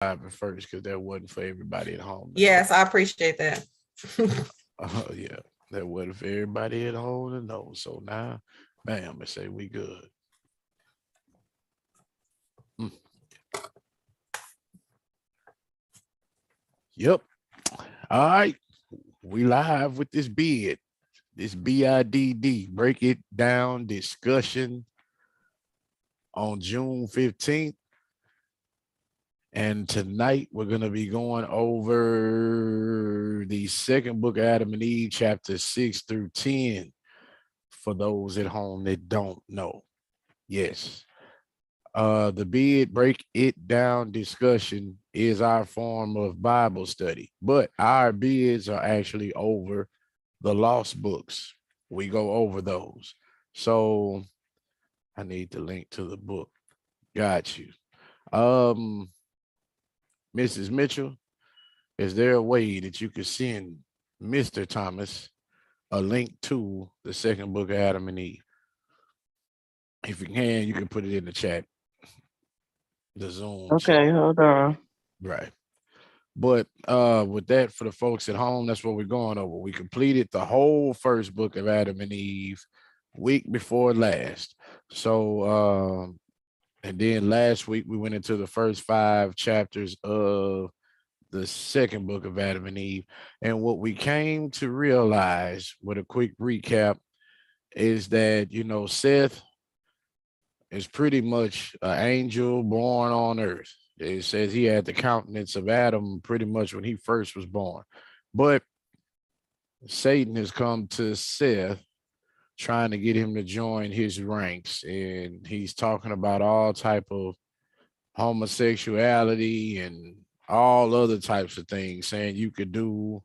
at first because that wasn't for everybody at home to know. Yes, I appreciate that. Yeah, that wasn't for everybody at home to know. So now, bam, I say we good. Mm. Yep. All right. We live with this bid, this B.I.D.D. Break it down discussion on June 15th. And tonight we're going to be going over the second book of Adam and Eve, chapter 6 through 10, for those at home that don't know. Yes. The bid break it down discussion is our form of Bible study, but our bids are actually over the lost books. We go over those. So I need the link to the book. Got you. Um, Mrs. Mitchell, is there a way that you could send Mr. Thomas a link to the second book of Adam and Eve? If you can put it in the chat, the Zoom chat. Okay, hold on. Right. But with that, for the folks at home, that's what we're going over. We completed the whole first book of Adam and Eve week before last. So and then last week we went into the first 5 chapters of the second book of Adam and Eve. And what we came to realize with a quick recap is that, Seth is pretty much an angel born on earth. It says he had the countenance of Adam pretty much when he first was born. But Satan has come to Seth trying to get him to join his ranks. And he's talking about all type of homosexuality and all other types of things, saying you could do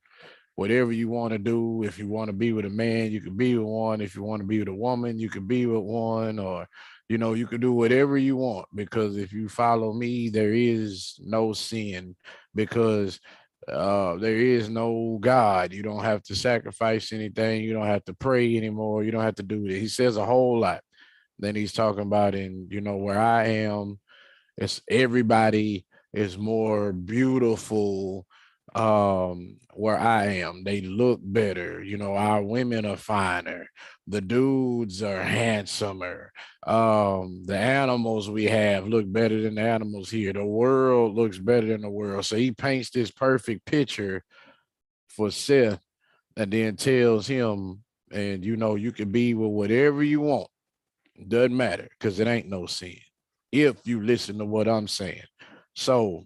whatever you want to do. If you want to be with a man, you can be with one. If you want to be with a woman, you can be with one, or you can do whatever you want, because if you follow me, there is no sin, because there is no God. You don't have to sacrifice anything. You don't have to pray anymore. You don't have to do it. He says a whole lot. Then he's talking about where I am, it's everybody is more beautiful where I am. They look better. Our women are finer. The dudes are handsomer. The animals we have look better than the animals here. The world looks better than the world. So he paints this perfect picture for Seth and then tells him, and you can be with whatever you want. Doesn't matter, because it ain't no sin if you listen to what I'm saying. So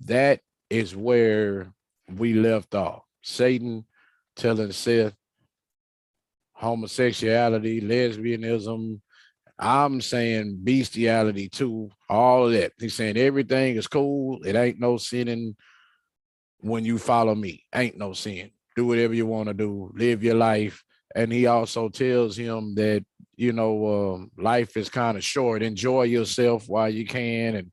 that is where we left off. Satan telling Seth homosexuality, lesbianism, I'm saying bestiality too, all of that. He's saying everything is cool. It ain't no sinning when you follow me. Ain't no sin. Do whatever you want to do. Live your life. And he also tells him that, life is kind of short. Enjoy yourself while you can. And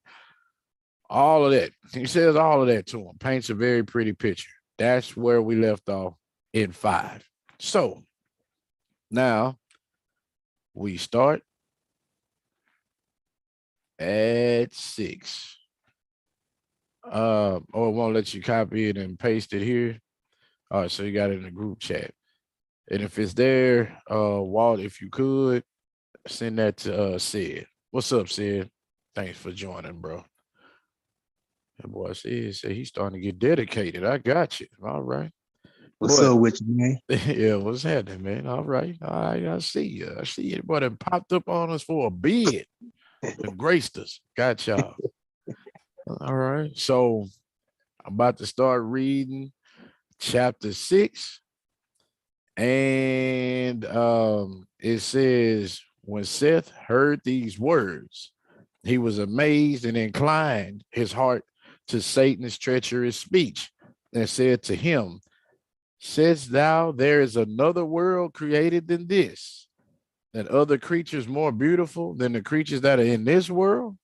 all of that. He says all of that to him. Paints a very pretty picture. That's where we left off in 5. So now we start at 6. Or it won't let you copy it and paste it here. All right, so you got it in the group chat. And if it's there, Walt, if you could send that to Sid. What's up, Sid? Thanks for joining, bro. That boy Sid said he's starting to get dedicated. I got you. All right. What's up with you, man? Yeah, what's happening, man? All right. I see you. I see you. Boy, that popped up on us for a bid and graced us. Got y'all. All right. So I'm about to start reading chapter 6. And it says, when Seth heard these words, he was amazed and inclined his heart to Satan's treacherous speech, and said to him, saidst thou there is another world created than this, and other creatures more beautiful than the creatures that are in this world?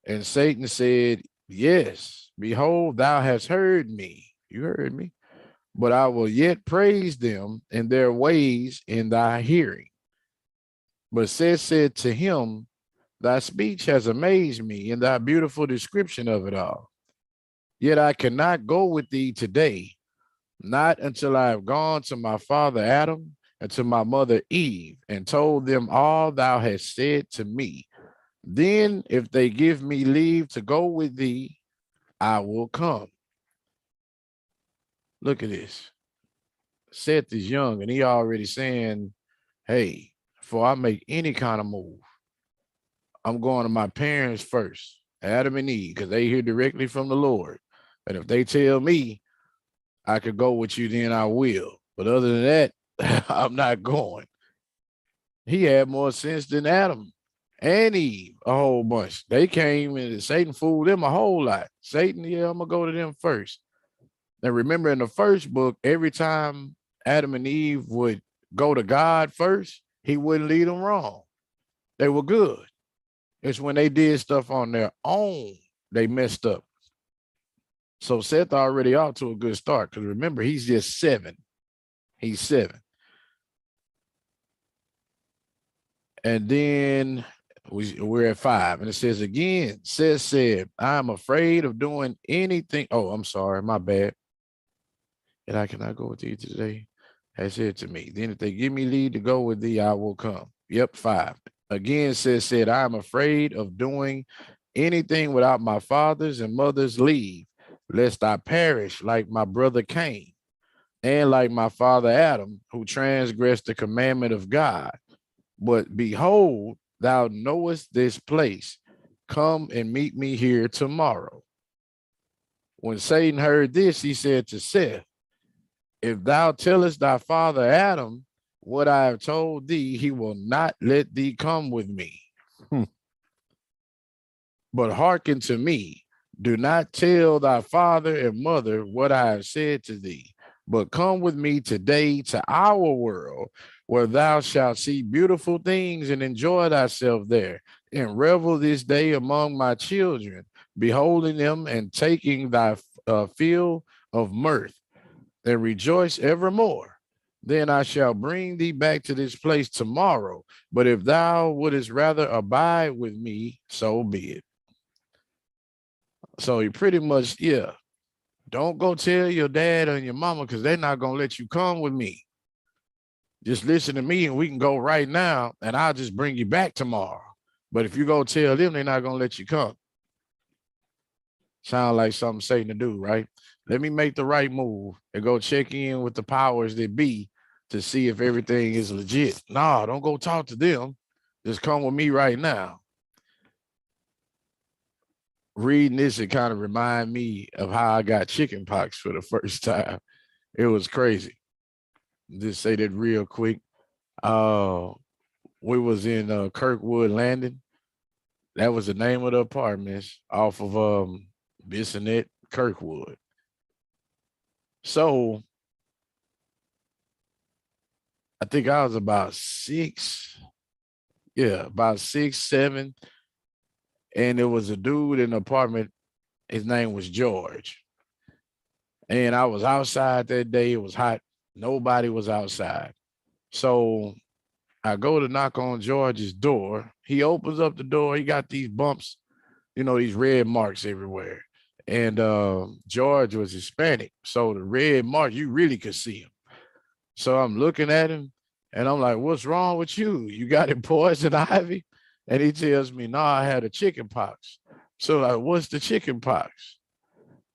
And Satan said, yes, behold, thou hast heard me. You heard me. But I will yet praise them in their ways in thy hearing. But Seth said to him, thy speech has amazed me, and thy beautiful description of it all. Yet I cannot go with thee today, not until I have gone to my father Adam and to my mother Eve and told them all thou hast said to me. Then, if they give me leave to go with thee, I will come. Look at this. Seth is young and he already saying, hey, before I make any kind of move, I'm going to my parents first, Adam and Eve, because they hear directly from the Lord. And if they tell me I could go with you, then I will. But other than that, I'm not going. He had more sense than Adam and Eve, a whole bunch. They came and Satan fooled them a whole lot. Satan, yeah, I'm going to go to them first. Now, remember in the first book, every time Adam and Eve would go to God first, he wouldn't lead them wrong. They were good. It's when they did stuff on their own, they messed up. So Seth already off to a good start because remember, he's just 7. He's 7. And then we're at 5. And it says again, Seth said, I'm afraid of doing anything. Oh, I'm sorry, my bad. And I cannot go with thee today. Has said to me, then if they give me leave to go with thee, I will come. Yep, 5. Again, said, I am afraid of doing anything without my father's and mother's leave, lest I perish like my brother Cain, and like my father Adam, who transgressed the commandment of God. But behold, thou knowest this place. Come and meet me here tomorrow. When Satan heard this, he said to Seth, if thou tellest thy father Adam what I have told thee, he will not let thee come with me. But hearken to me. Do not tell thy father and mother what I have said to thee, but come with me today to our world, where thou shalt see beautiful things and enjoy thyself there, and revel this day among my children, beholding them and taking thy fill of mirth, and rejoice evermore. Then I shall bring thee back to this place tomorrow. But if thou wouldest rather abide with me, so be it. So he pretty much, yeah, don't go tell your dad and your mama because they're not going to let you come with me. Just listen to me and we can go right now and I'll just bring you back tomorrow. But if you go tell them, they're not going to let you come. Sound like something Satan to do, right? Let me make the right move and go check in with the powers that be to see if everything is legit. Nah, don't go talk to them. Just come with me right now. Reading this, it kind of remind me of how I got chicken pox for the first time. It was crazy. Just say that real quick. We was in Kirkwood Landing. That was the name of the apartments off of Bissonnet, Kirkwood. So I think I was about 6. Yeah, about 6, 7. And there was a dude in the apartment. His name was George. And I was outside that day. It was hot. Nobody was outside. So I go to knock on George's door. He opens up the door. He got these bumps, these red marks everywhere. And George was Hispanic. So the red mark, you really could see him. So I'm looking at him and I'm like, what's wrong with you? You got it poison ivy? And he tells me, no, I had a chicken pox. So like, what's the chicken pox?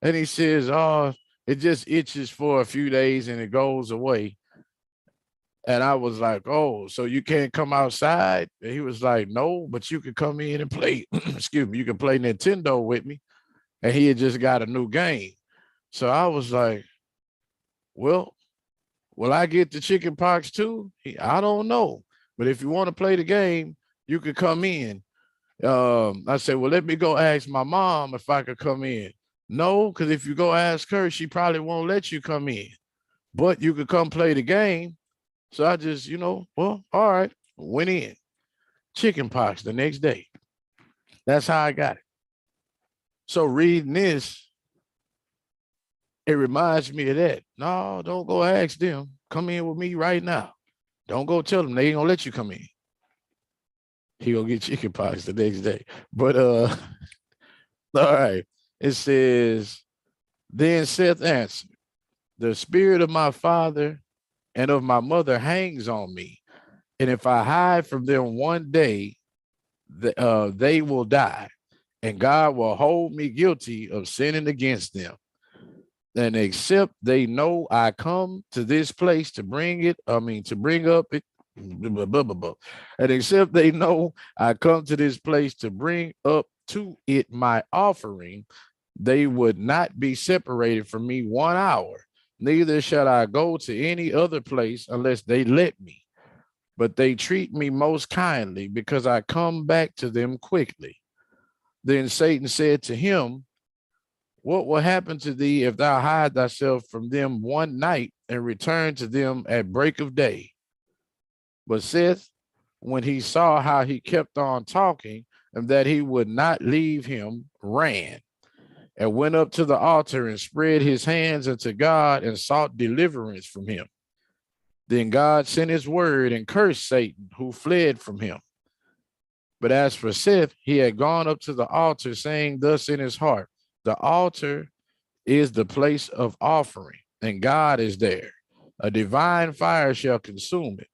And he says, oh, it just itches for a few days and it goes away. And I was like, oh, so you can't come outside? And he was like, no, but you can come in and play. Excuse me, you can play Nintendo with me. And he had just got a new game. So I was like, well, will I get the chicken pox too? I don't know. But if you want to play the game, you could come in. I said, well, let me go ask my mom if I could come in. No, because if you go ask her, she probably won't let you come in. But you could come play the game. So I just, well, all right, went in. Chicken pox the next day. That's how I got it. So reading this, it reminds me of that. No, don't go ask them. Come in with me right now. Don't go tell them. They ain't gonna let you come in. He gonna get chicken pox the next day. But all right. It says, Then Seth answered, the spirit of my father and of my mother hangs on me. And if I hide from them one day, they will die, and God will hold me guilty of sinning against them. And except they know I come to this place to bring it, to bring up it, blah, blah, blah, blah. And except they know I come to this place to bring up to it my offering, they would not be separated from me 1 hour. Neither shall I go to any other place unless they let me. But they treat me most kindly because I come back to them quickly. Then Satan said to him, what will happen to thee if thou hide thyself from them one night and return to them at break of day? But Seth, when he saw how he kept on talking and that he would not leave him, ran and went up to the altar and spread his hands unto God and sought deliverance from him. Then God sent his word and cursed Satan, who fled from him. But as for Seth, he had gone up to the altar, saying thus in his heart, the altar is the place of offering, and God is there. A divine fire shall consume it.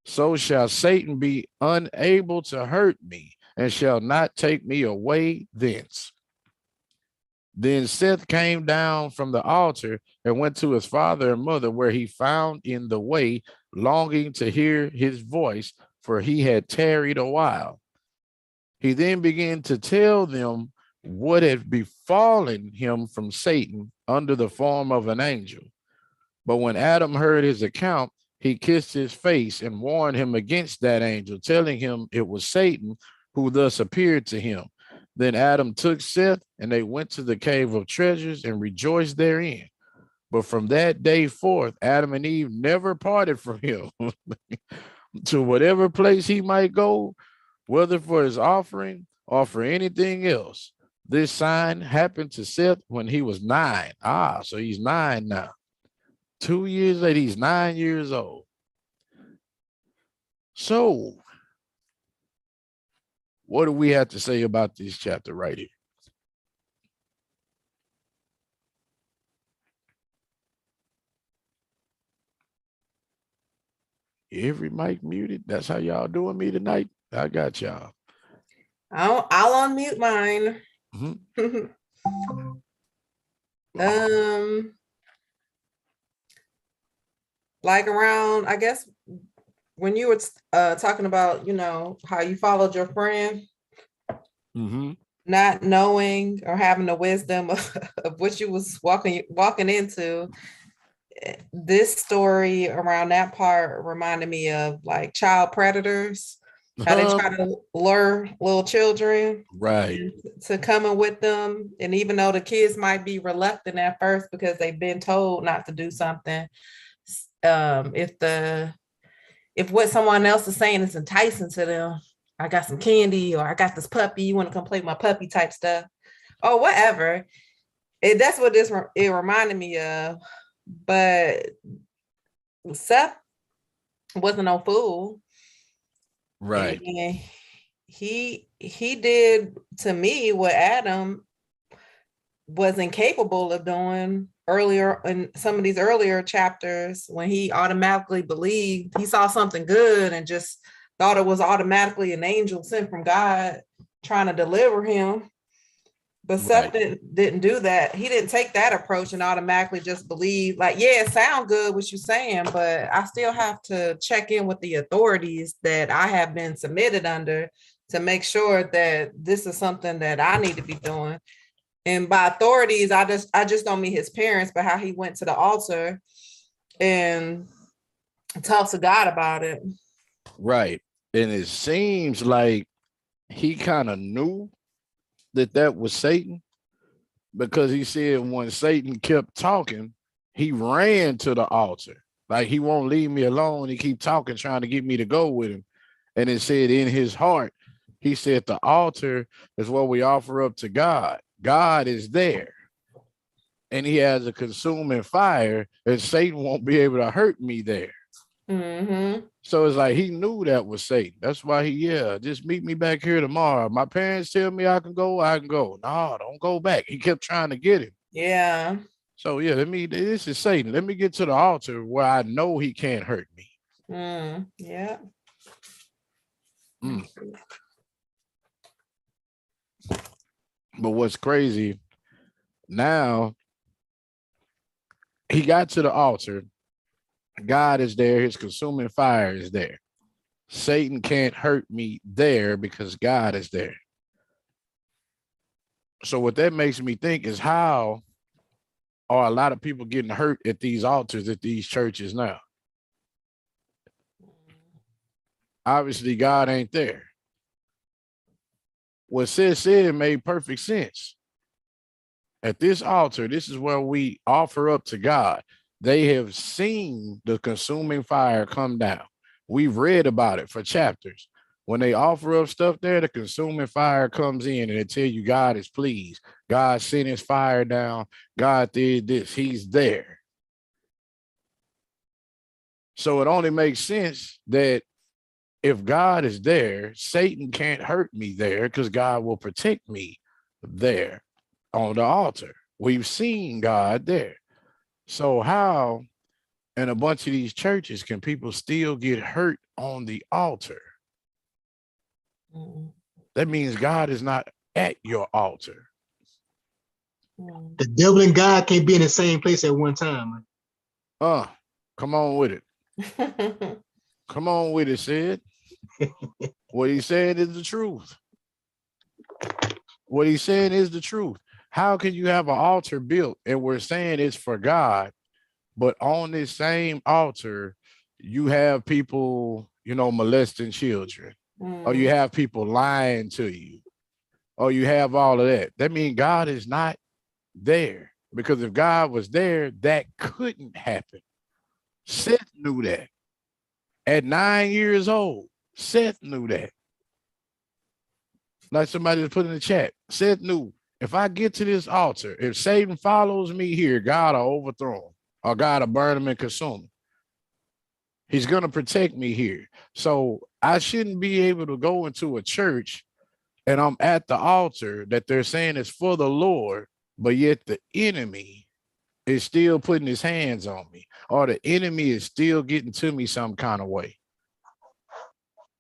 So shall Satan be unable to hurt me, and shall not take me away thence. Then Seth came down from the altar and went to his father and mother, where he found in the way, longing to hear his voice, for he had tarried a while. He then began to tell them what had befallen him from Satan under the form of an angel. But when Adam heard his account, he kissed his face and warned him against that angel, telling him it was Satan who thus appeared to him. Then Adam took Seth, and they went to the cave of treasures and rejoiced therein. But from that day forth, Adam and Eve never parted from him. To whatever place he might go, whether for his offering or for anything else. This sign happened to Seth when he was 9. So he's 9 now. 2 years later, he's 9 years old. So, what do we have to say about this chapter right here? Every mic muted. That's how y'all doing me tonight. I got y'all. I'll unmute mine. Like around, I guess, when you were talking about, how you followed your friend, not knowing or having the wisdom of what you was walking into. This story around that part reminded me of like child predators, how they try to lure little children to coming with them. And even though the kids might be reluctant at first because they've been told not to do something, if what someone else is saying is enticing to them, I got some candy, or I got this puppy, you want to come play with my puppy type stuff, or whatever. That's what it reminded me of. But Seth wasn't no fool. Right. And he did to me what Adam was incapable of doing earlier in some of these earlier chapters, when he automatically believed he saw something good and just thought it was automatically an angel sent from God trying to deliver him. But Seth didn't do that. He didn't take that approach and automatically just believe, like, yeah, it sounds good what you're saying, but I still have to check in with the authorities that I have been submitted under to make sure that this is something that I need to be doing. And by authorities, I just don't mean his parents, but how he went to the altar and talked to God about it. Right. And it seems like he kind of knew that was Satan, because he said when Satan kept talking, he ran to the altar. Like, he won't leave me alone. He keep talking, trying to get me to go with him. And it said in his heart, he said the altar is what we offer up to God. God is there. And he has a consuming fire, and Satan won't be able to hurt me there. So it's like he knew that was Satan. That's why just meet me back here tomorrow. My parents tell me I can go, I can go. No, don't go back. He kept trying to get him. Yeah. So yeah, this is Satan. Let me get to the altar where I know he can't hurt me. Yeah. Mm. But what's crazy now, he got to the altar. God is there. His consuming fire is there. Satan can't hurt me there because God is there. So what that makes me think is, how are a lot of people getting hurt at these altars at these churches now? Obviously, God ain't there. What said made perfect sense. At this altar, this is where we offer up to God. They have seen the consuming fire come down. We've read about it for chapters. When they offer up stuff there, the consuming fire comes in and they tell you God is pleased. God sent his fire down. God did this. He's there. So it only makes sense that if God is there, Satan can't hurt me there because God will protect me there on the altar. We've seen God there. So how in a bunch of these churches can people still get hurt on the altar? That means God is not at your altar. The devil and God can't be in the same place at one time. Come on with it. Come on with it, Sid. What he's saying is the truth. What he's saying is the truth. How can you have an altar built and we're saying it's for God, but on this same altar, you have people, molesting children, or you have people lying to you, or you have all of that? That means God is not there, because if God was there, that couldn't happen. Seth knew that. At 9 years old, Seth knew that. Like somebody just put in the chat, Seth knew, if I get to this altar, if Satan follows me here, God will overthrow him, or God will burn him and consume him. He's going to protect me here. So I shouldn't be able to go into a church and I'm at the altar that they're saying is for the Lord, but yet the enemy is still putting his hands on me, or the enemy is still getting to me some kind of way.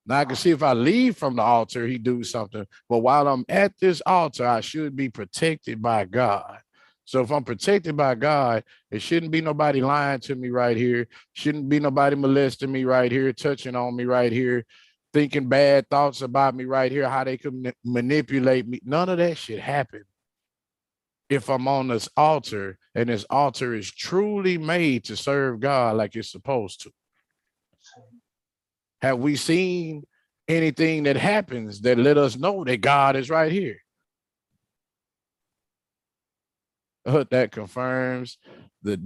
Now I can see if I leave from the altar, he do something. But while I'm at this altar, I should be protected by God. So if I'm protected by God, it shouldn't be nobody lying to me right here. Shouldn't be nobody molesting me right here, touching on me right here, thinking bad thoughts about me right here, how they could manipulate me. None of that should happen if I'm on this altar, and this altar is truly made to serve God like it's supposed to. Have we seen anything that happens that let us know that God is right here? That confirms the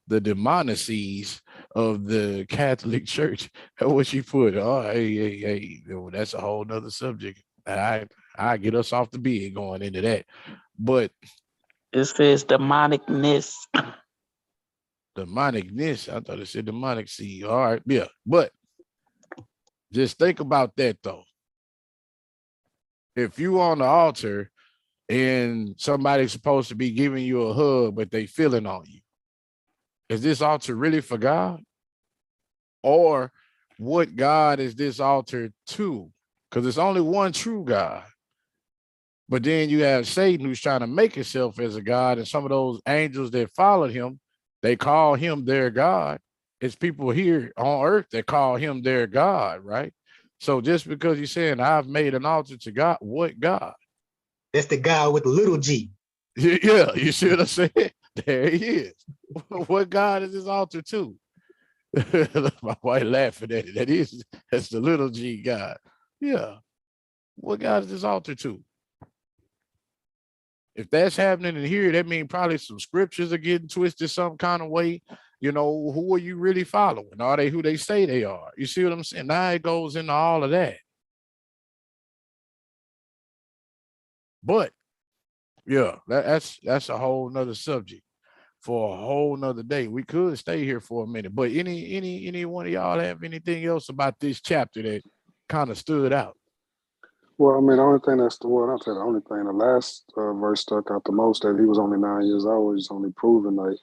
demonacies of the Catholic Church. What she put? Oh, hey, that's a whole nother subject. I get us off the bed going into that. But it says demonicness. Demonicness. I thought it said demonic seed. All right, yeah. But just think about that though. If you on the altar and somebody's supposed to be giving you a hug, but they feeling on you, is this altar really for God? Or what God is this altar to? Because it's only one true God. But then you have Satan, who's trying to make himself as a God, and some of those angels that followed him, they call him their God. It's people here on earth that call him their God, right? So just because you're saying I've made an altar to God, what God? That's the God with the little G. Yeah, you see what I'm saying? There he is. What God is this altar to? My wife laughing at it. That's the little G God. Yeah. What God is this altar to? If that's happening in here, that means probably some scriptures are getting twisted some kind of way. Who are you really following? Are they who they say they are? You see what I'm saying? Now it goes into all of that. But yeah, that's a whole nother subject for a whole nother day. We could stay here for a minute, but any one of y'all have anything else about this chapter that kind of stood out? Well, I mean, the only thing that's the well, not the only thing. The last verse stuck out the most that he was only 9 years old. He's only proving like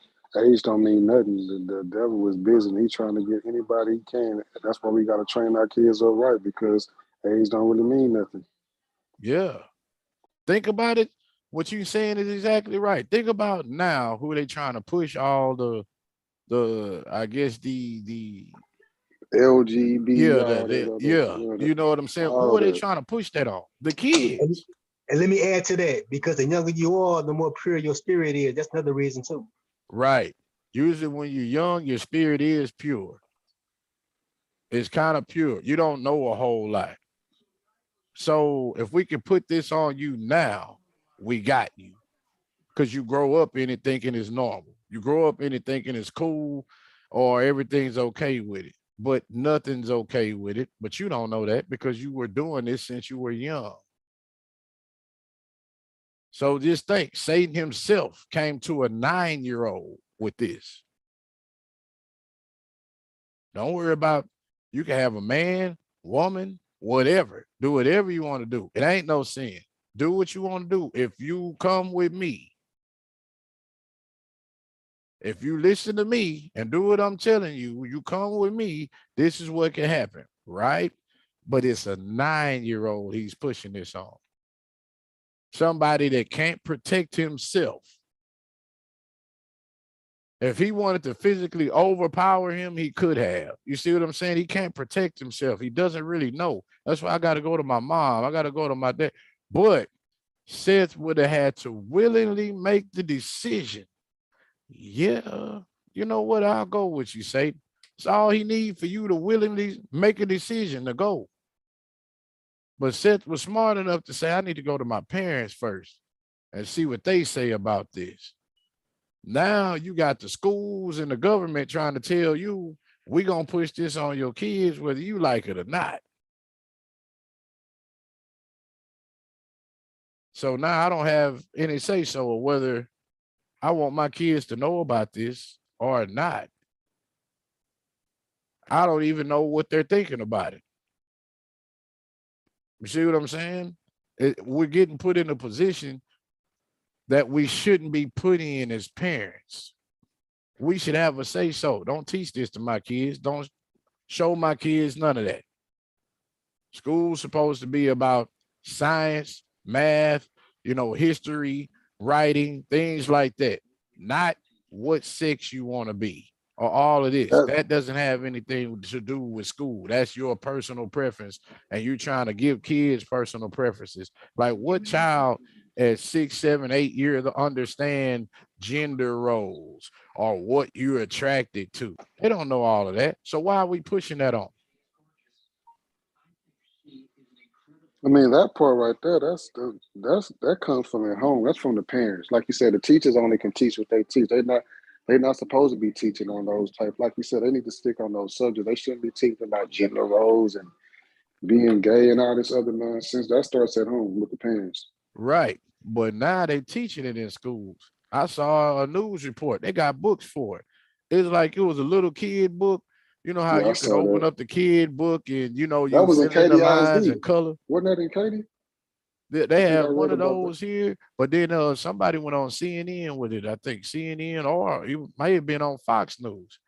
age don't mean nothing. The devil was busy and he's trying to get anybody he can. That's why we got to train our kids up right because age don't really mean nothing. Yeah. Think about it. What you saying is exactly right. Think about now who they trying to push all the I guess the LGB, yeah, all that other, yeah, you know what I'm saying? Who all are they that. trying to push that on? The And, kids. and let me add to that, because the younger you are, the more pure your spirit is. That's another reason too. Right. Usually when you're young, your spirit is pure. It's kind of pure. You don't know a whole lot. So if we can put this on you now, we got you. Because you grow up in it thinking it's normal. You grow up in it thinking it's cool or everything's okay with it. But nothing's okay with it. But you don't know that because you were doing this since you were young. So just think, Satan himself came to a 9-year-old with this. Don't worry about, you can have a man, woman, whatever. Do whatever you want to do. It ain't no sin. Do what you want to do. If you come with me, if you listen to me and do what I'm telling you, you come with me, this is what can happen, right? But it's a 9-year-old he's pushing this on. Somebody that can't protect himself. If he wanted to physically overpower him, he could have. You see what I'm saying? He can't protect himself. He doesn't really know. That's why I got to go to my mom. I got to go to my dad. But Seth would have had to willingly make the decision. Yeah, you know what? I'll go with you, Satan. It's all he needs for you to willingly make a decision to go. But Seth was smart enough to say, I need to go to my parents first and see what they say about this. Now you got the schools and the government trying to tell you, we're going to push this on your kids, whether you like it or not. So now I don't have any say so of whether I want my kids to know about this or not. I don't even know what they're thinking about it. You see what I'm saying? We're getting put in a position that we shouldn't be put in as parents. We should have a say so. Don't teach this to my kids. Don't show my kids none of that. School's supposed to be about science, math, history, writing, things like that, not what sex you want to be or all of this. That, That doesn't have anything to do with school. That's your personal preference. And you're trying to give kids personal preferences. Like what child at 6, 7, 8 years understand gender roles or what you're attracted to? They don't know all of that. So why are we pushing that on? I mean, that part right there, that comes from at home. That's from the parents. Like you said, the teachers only can teach what they teach. They're not supposed to be teaching on those type. Like you said, they need to stick on those subjects. They shouldn't be teaching about gender roles and being gay and all this other nonsense. That starts at home with the parents. Right. But now they teaching it in schools. I saw a news report. They got books for it. It's like it was a little kid book. You know how Yeah, I you can saw open that. up the kid book and That you was in fill in the Katie lines ISD. and color. Wasn't that in Katie? I They think I have one read of about that. those here, but then somebody went on CNN with it. I think CNN or it might have been on Fox News.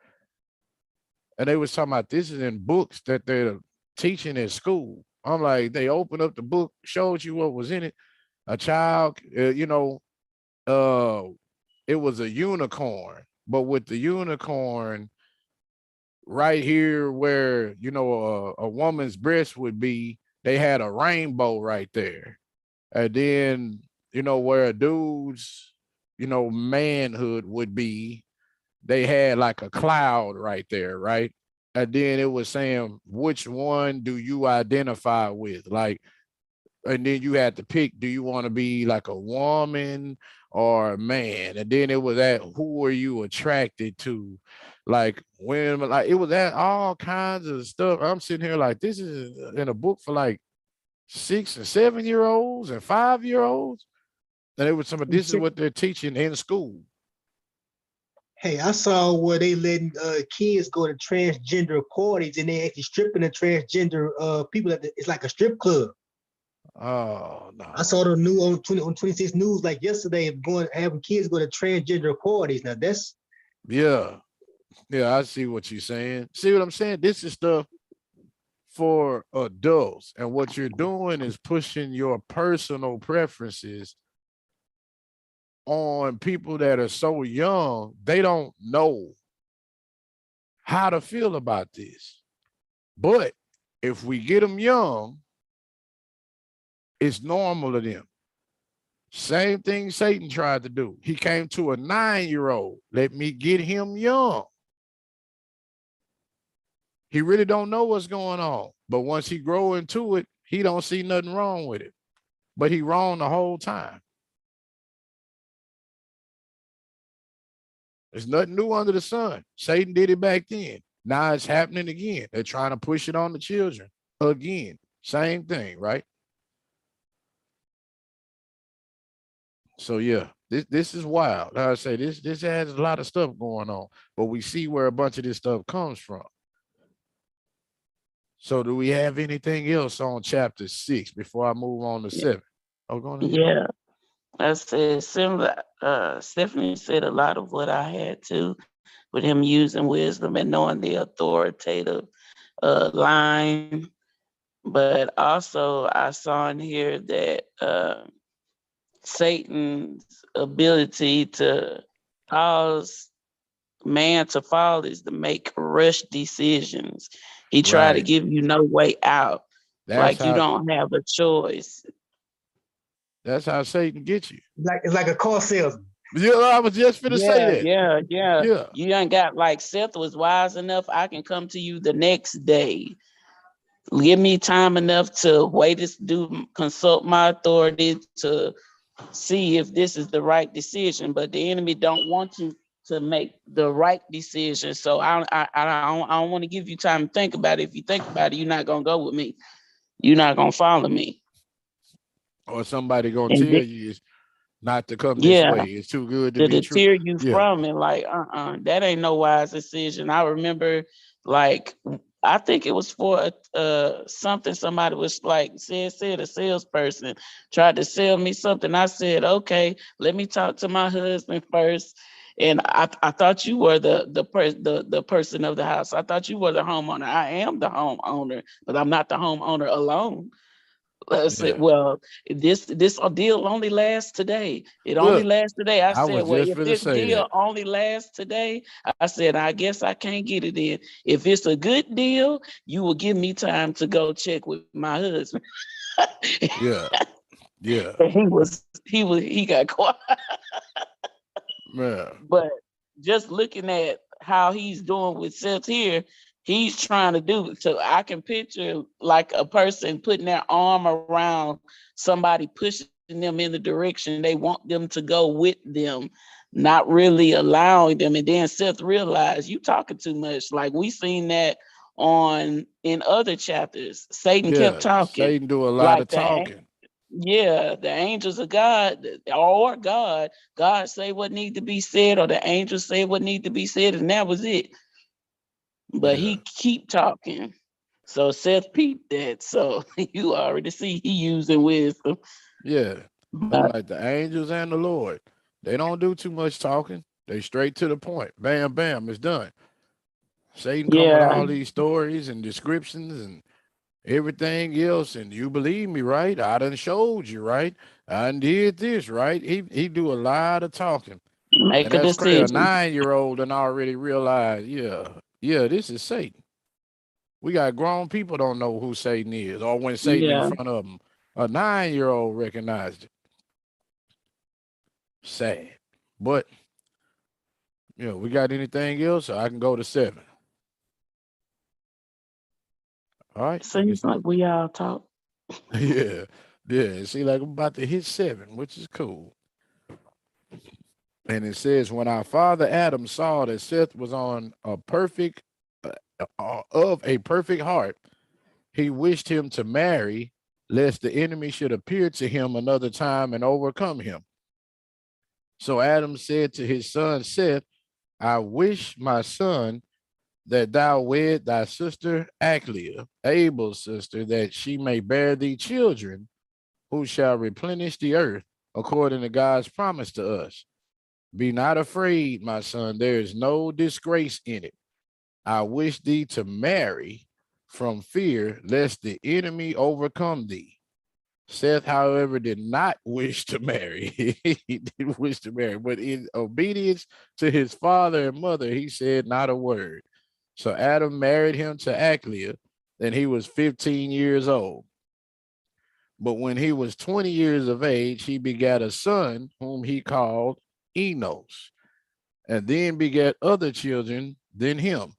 And they was talking about this is in books that they're teaching in school. I'm like, they opened up the book, showed you what was in it. A child, uh, it was a unicorn, but with the unicorn right here where a woman's breast would be, they had a rainbow right there. And then where a dude's manhood would be, they had like a cloud right there, right? And then it was saying, which one do you identify with? Like, and then you had to pick, do you want to be like a woman or a man? And then it was at who are you attracted to? Like women, like it was at all kinds of stuff. I'm sitting here like this is in a book for like 6 and 7-year-olds and 5-year-olds. And it was some of this is what they're teaching in school. Hey, I saw where they letting kids go to transgender parties and they actually stripping the transgender people it's like a strip club. Oh no. I saw the new on 26 News like yesterday, having kids go to transgender parties. Now that's Yeah. Yeah, I see what you're saying. See what I'm saying? This is stuff for adults. And what you're doing is pushing your personal preferences on people that are so young, they don't know how to feel about this. But if we get them young, it's normal to them. Same thing Satan tried to do. He came to a 9-year-old. Let me get him young. He really don't know what's going on. But once he grow into it, he don't see nothing wrong with it. But he wrong the whole time. There's nothing new under the sun. Satan did it back then. Now it's happening again. They're trying to push it on the children again. Same thing, right? So yeah, this is wild. Like I say, this has a lot of stuff going on, but we see where a bunch of this stuff comes from. So do we have anything else on chapter 6 before I move on to 7? Oh, go on. Yeah, I said similar. Stephanie said a lot of what I had to, with him using wisdom and knowing the authoritative line. But also, I saw in here that Satan's ability to cause man to fall is to make rush decisions. He tried to Right. give you no way out, That's like you how don't have a choice. that's how Satan gets you. it's like a car salesman. Yeah, I was just finna say Yeah, that. yeah, yeah. Yeah. You ain't got, like, Seth was wise enough. I can come to you the next day. Give me time enough to wait to consult my authority to see if this is the right decision. But the enemy don't want you to make the right decision. So I don't want to give you time to think about it. If you think about it, you're not gonna go with me. You're not gonna follow me. Or somebody gonna And tell you it's not to come this yeah, way. It's too good to to be true. deter you Yeah. from it, like, that ain't no wise decision. I remember, like, I think it was for something somebody was like said a salesperson tried to sell me something. I said, okay, let me talk to my husband first. And I thought you were the person of the house. I thought you were the homeowner. I am the homeowner, but I'm not the homeowner alone. I said, Yeah. well, this deal only lasts today. It only Look, lasts today. I I said, was well, just if finna this say deal that. only lasts today, I said, I guess I can't get it in. If it's a good deal, you will give me time to go check with my husband. Yeah. Yeah. And he got quiet. Yeah. But just looking at how he's doing with Seth here, he's trying to do it. So I can picture like a person putting their arm around somebody, pushing them in the direction they want them to go with them, not really allowing them. And then Seth realized, you talking too much. Like we seen that on in other chapters. Satan kept Yeah. talking. Satan do a lot Like of talking. the angels of God or God say what need to be said, or the angels say what need to be said, and that was it. But Yeah. he keep talking. So Seth peeped that. So you already see he using wisdom. Yeah. I'm But like the angels and the Lord. They don't do too much talking. They straight to the point. Bam, bam, it's done. Satan come with yeah, all these stories and descriptions and everything else, and you believe me, right? I done showed you, right? I done did this, right? He do a lot of talking. And make a that's crazy. A decision. 9-year-old and already realized, yeah, this is Satan. We got grown people don't know who Satan is, or when Satan in Yeah. front of them. A 9-year-old recognized it. Sad. But we got anything else? Or I can go to 7. All right. I guess Seems like we all talk. yeah. Yeah. It seems like I'm about to hit 7, which is cool. And it says, when our father Adam saw that Seth was on of a perfect heart, he wished him to marry, lest the enemy should appear to him another time and overcome him. So Adam said to his son Seth, I wish, my son, that thou wed thy sister Achleah, Abel's sister, that she may bear thee children. who shall replenish the earth according to God's promise to us. Be not afraid, my son. There is no disgrace in it. I wish thee to marry from fear, lest the enemy overcome thee. Seth, however, did not wish to marry. He didn't wish to marry, but in obedience to his father and mother, he said not a word. So Adam married him to Achlea, and he was 15 years old. But when he was 20 years of age, he begat a son whom he called Enos, and then begat other children than him.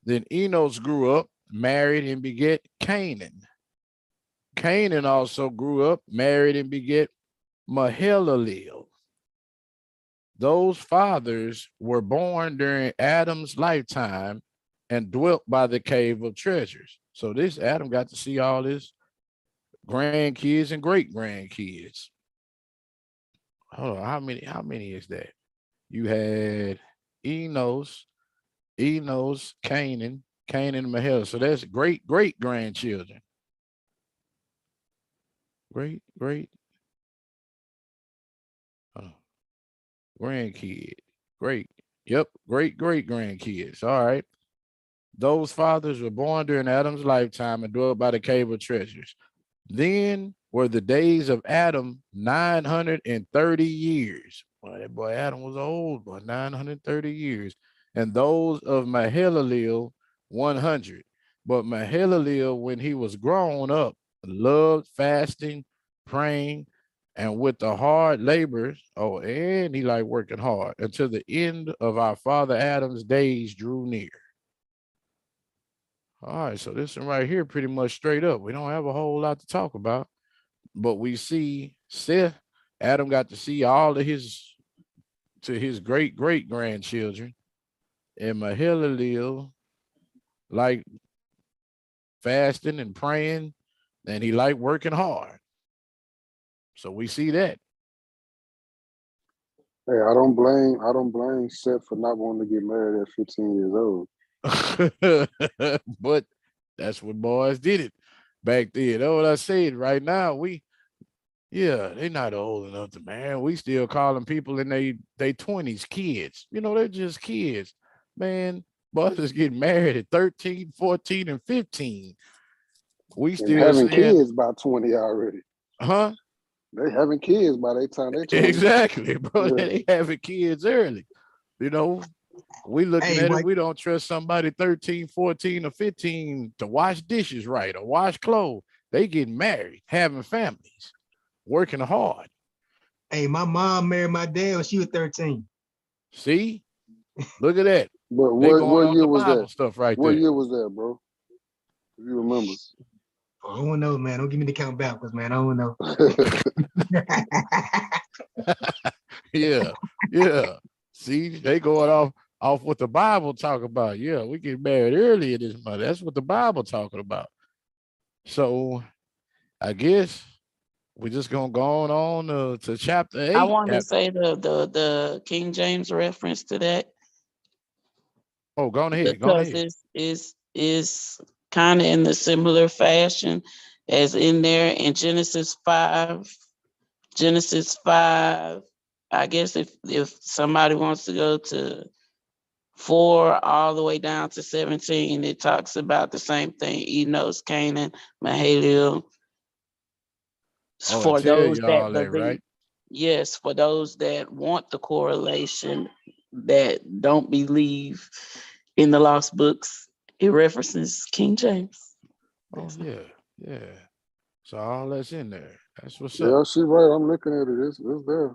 Then Enos grew up, married, and begat Canaan. Canaan also grew up, married, and begat Mahalalel. Those fathers were born during Adam's lifetime and dwelt by the cave of treasures. So this Adam got to see all his grandkids and great grandkids. Hold on, how many is that? You had Enos, Canaan, and Mahalalel. So that's great grandchildren. Great grandkid. Great. Yep, great grandkids. All right. Those fathers were born during Adam's lifetime and dwelt by the cave of treasures. Then were the days of Adam 930 years. Boy, that boy Adam was old, boy, 930 years. And those of Mahalalel 100. But Mahalalel, when he was grown up, loved fasting, praying, and with the hard labors, and he liked working hard until the end of our father Adam's days drew near. All right, so this one right here pretty much straight up. We don't have a whole lot to talk about, but we see Seth, Adam got to see all of his great grandchildren, and Mahalalel like fasting and praying, and he liked working hard. So we see that. Hey, I don't blame Seth for not wanting to get married at 15 years old. But that's when boys did it back then. That's what I said. Right now, they're not old enough to marry. We still calling people in their 20s kids. You know, they're just kids. Man, boys is getting married at 13, 14, and 15. We And still having saying, kids by 20 already. huh? They having kids by the time they 20. Exactly, bro. Yeah. They having kids early. You know, we looking Hey, at it, Mike. we don't trust somebody 13, 14, or 15 to wash dishes right or wash clothes. They getting married, having families, working hard. Hey, my mom married my dad when she was 13. See? Look at that. But They what going off year the was Bible that? stuff right What there. year was that, bro? If you remember. I don't know, man. Don't give me the count backwards, man. I don't know. Yeah. See, they going off what the Bible talk about. Yeah, we get married early in this month. That's what the Bible talking about. So I guess we're just gonna go on to chapter 8. I want to say the King James reference to that Oh, go on ahead. because is kind of in the similar fashion as in there in Genesis 5. Genesis 5. I guess if somebody wants to go to 4 all the way down to 17, it talks about the same thing. Enos, Canaan, Mahalalel. Oh, For it tell those you that all that, believe, right? yes, for those that want the correlation, that don't believe in the lost books, it references King James. Oh, yeah. So all that's in there. That's what's up. Yeah, she right. I'm looking at it. It's there.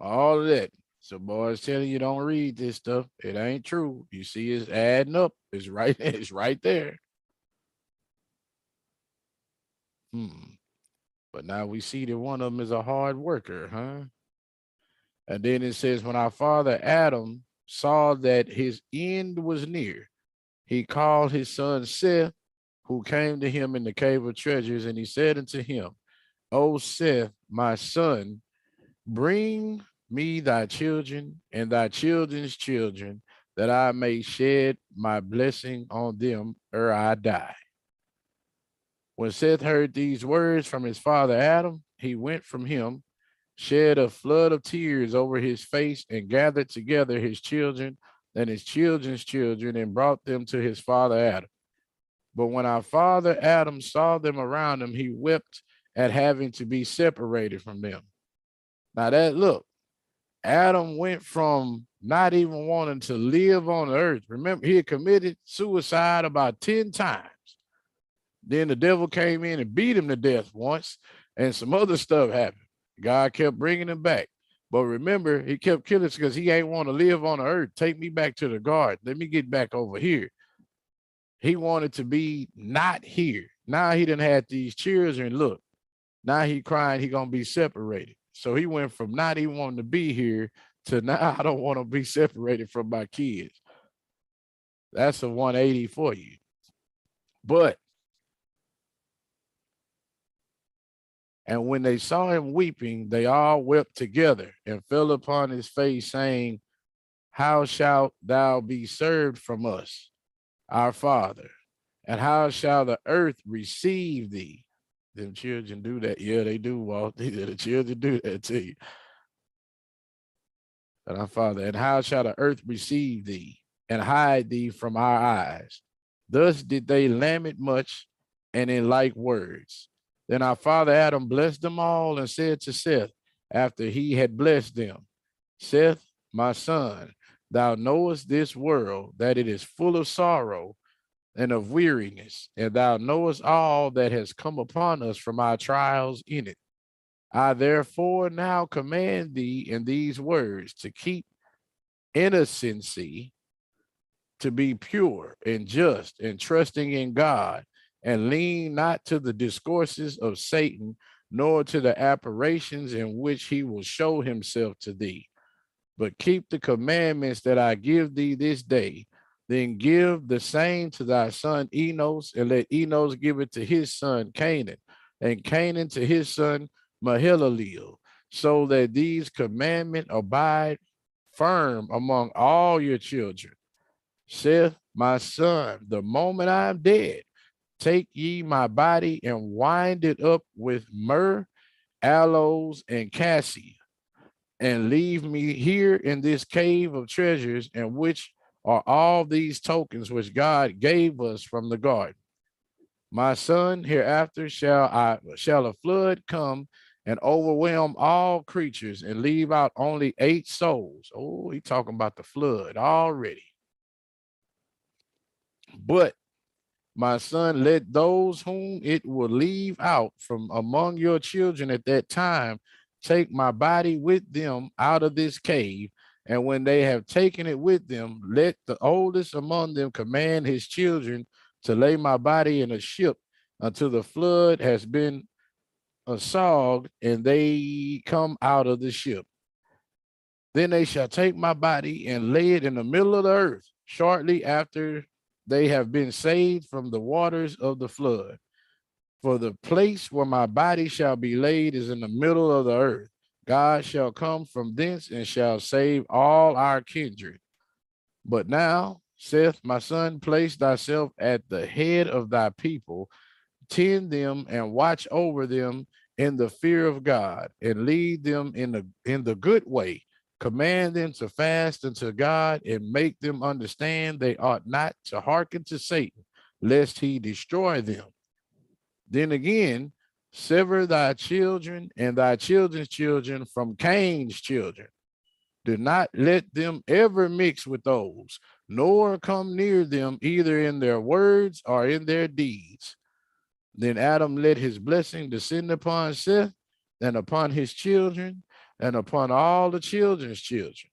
All of that. So boys telling you don't read this stuff. It ain't true. You see it's adding up. It's right, it's right there. But now we see that one of them is a hard worker, huh? And then it says, when our father Adam saw that his end was near, he called his son Seth, who came to him in the cave of treasures, and he said unto him, O Seth, my son, bring me thy children and thy children's children, that I may shed my blessing on them ere I die. When Seth heard these words from his father Adam, he went from him, shed a flood of tears over his face, and gathered together his children and his children's children and brought them to his father Adam. But when our father Adam saw them around him, he wept at having to be separated from them. Now look, Adam went from not even wanting to live on the earth. Remember, he had committed suicide about 10 times. Then the devil came in and beat him to death once, and some other stuff happened. God kept bringing him back. But remember, he kept killing us because he ain't want to live on the earth. Take me back to the garden. Let me get back over here. He wanted to be not here. Now he done had these children. Look, now he crying he gonna be separated. So he went from not even wanting to be here to now I don't want to be separated from my kids. That's a 180 for you. But and when they saw him weeping, they all wept together and fell upon his face, saying, how shalt thou be served from us, our father? And how shall the earth receive thee? Them children do that. Yeah, they do, Walt. The children do that to you. And our father, and how shall the earth receive thee and hide thee from our eyes? Thus did they lament much and in like words. Then our father Adam blessed them all and said to Seth, after he had blessed them, Seth, my son, thou knowest this world, that it is full of sorrow and of weariness, and thou knowest all that has come upon us from our trials in it. I therefore now command thee in these words to keep innocency, to be pure and just and trusting in God, and lean not to the discourses of Satan, nor to the apparitions in which he will show himself to thee, but keep the commandments that I give thee this day. Then give the same to thy son Enos, and let Enos give it to his son Canaan, and Canaan to his son Mahalaleel, so that these commandments abide firm among all your children. Saith my son, the moment I am dead, take ye my body and wind it up with myrrh, aloes, and cassia, and leave me here in this cave of treasures, in which are all these tokens which God gave us from the garden. My son, hereafter shall a flood come and overwhelm all creatures and leave out only 8 souls. Oh, he talking about the flood already. But my son, let those whom it will leave out from among your children at that time take my body with them out of this cave. And when they have taken it with them, let the oldest among them command his children to lay my body in a ship until the flood has been assuaged and they come out of the ship. Then they shall take my body and lay it in the middle of the earth shortly after they have been saved from the waters of the flood. For the place where my body shall be laid is in the middle of the earth. God shall come from thence and shall save all our kindred. But now, saith my son, place thyself at the head of thy people, tend them and watch over them in the fear of God, and lead them in the good way. Command them to fast unto God, and make them understand they ought not to hearken to Satan, lest he destroy them. Then again, sever thy children and thy children's children from Cain's children. Do not let them ever mix with those, nor come near them either in their words or in their deeds. Then Adam let his blessing descend upon Seth and upon his children and upon all the children's children.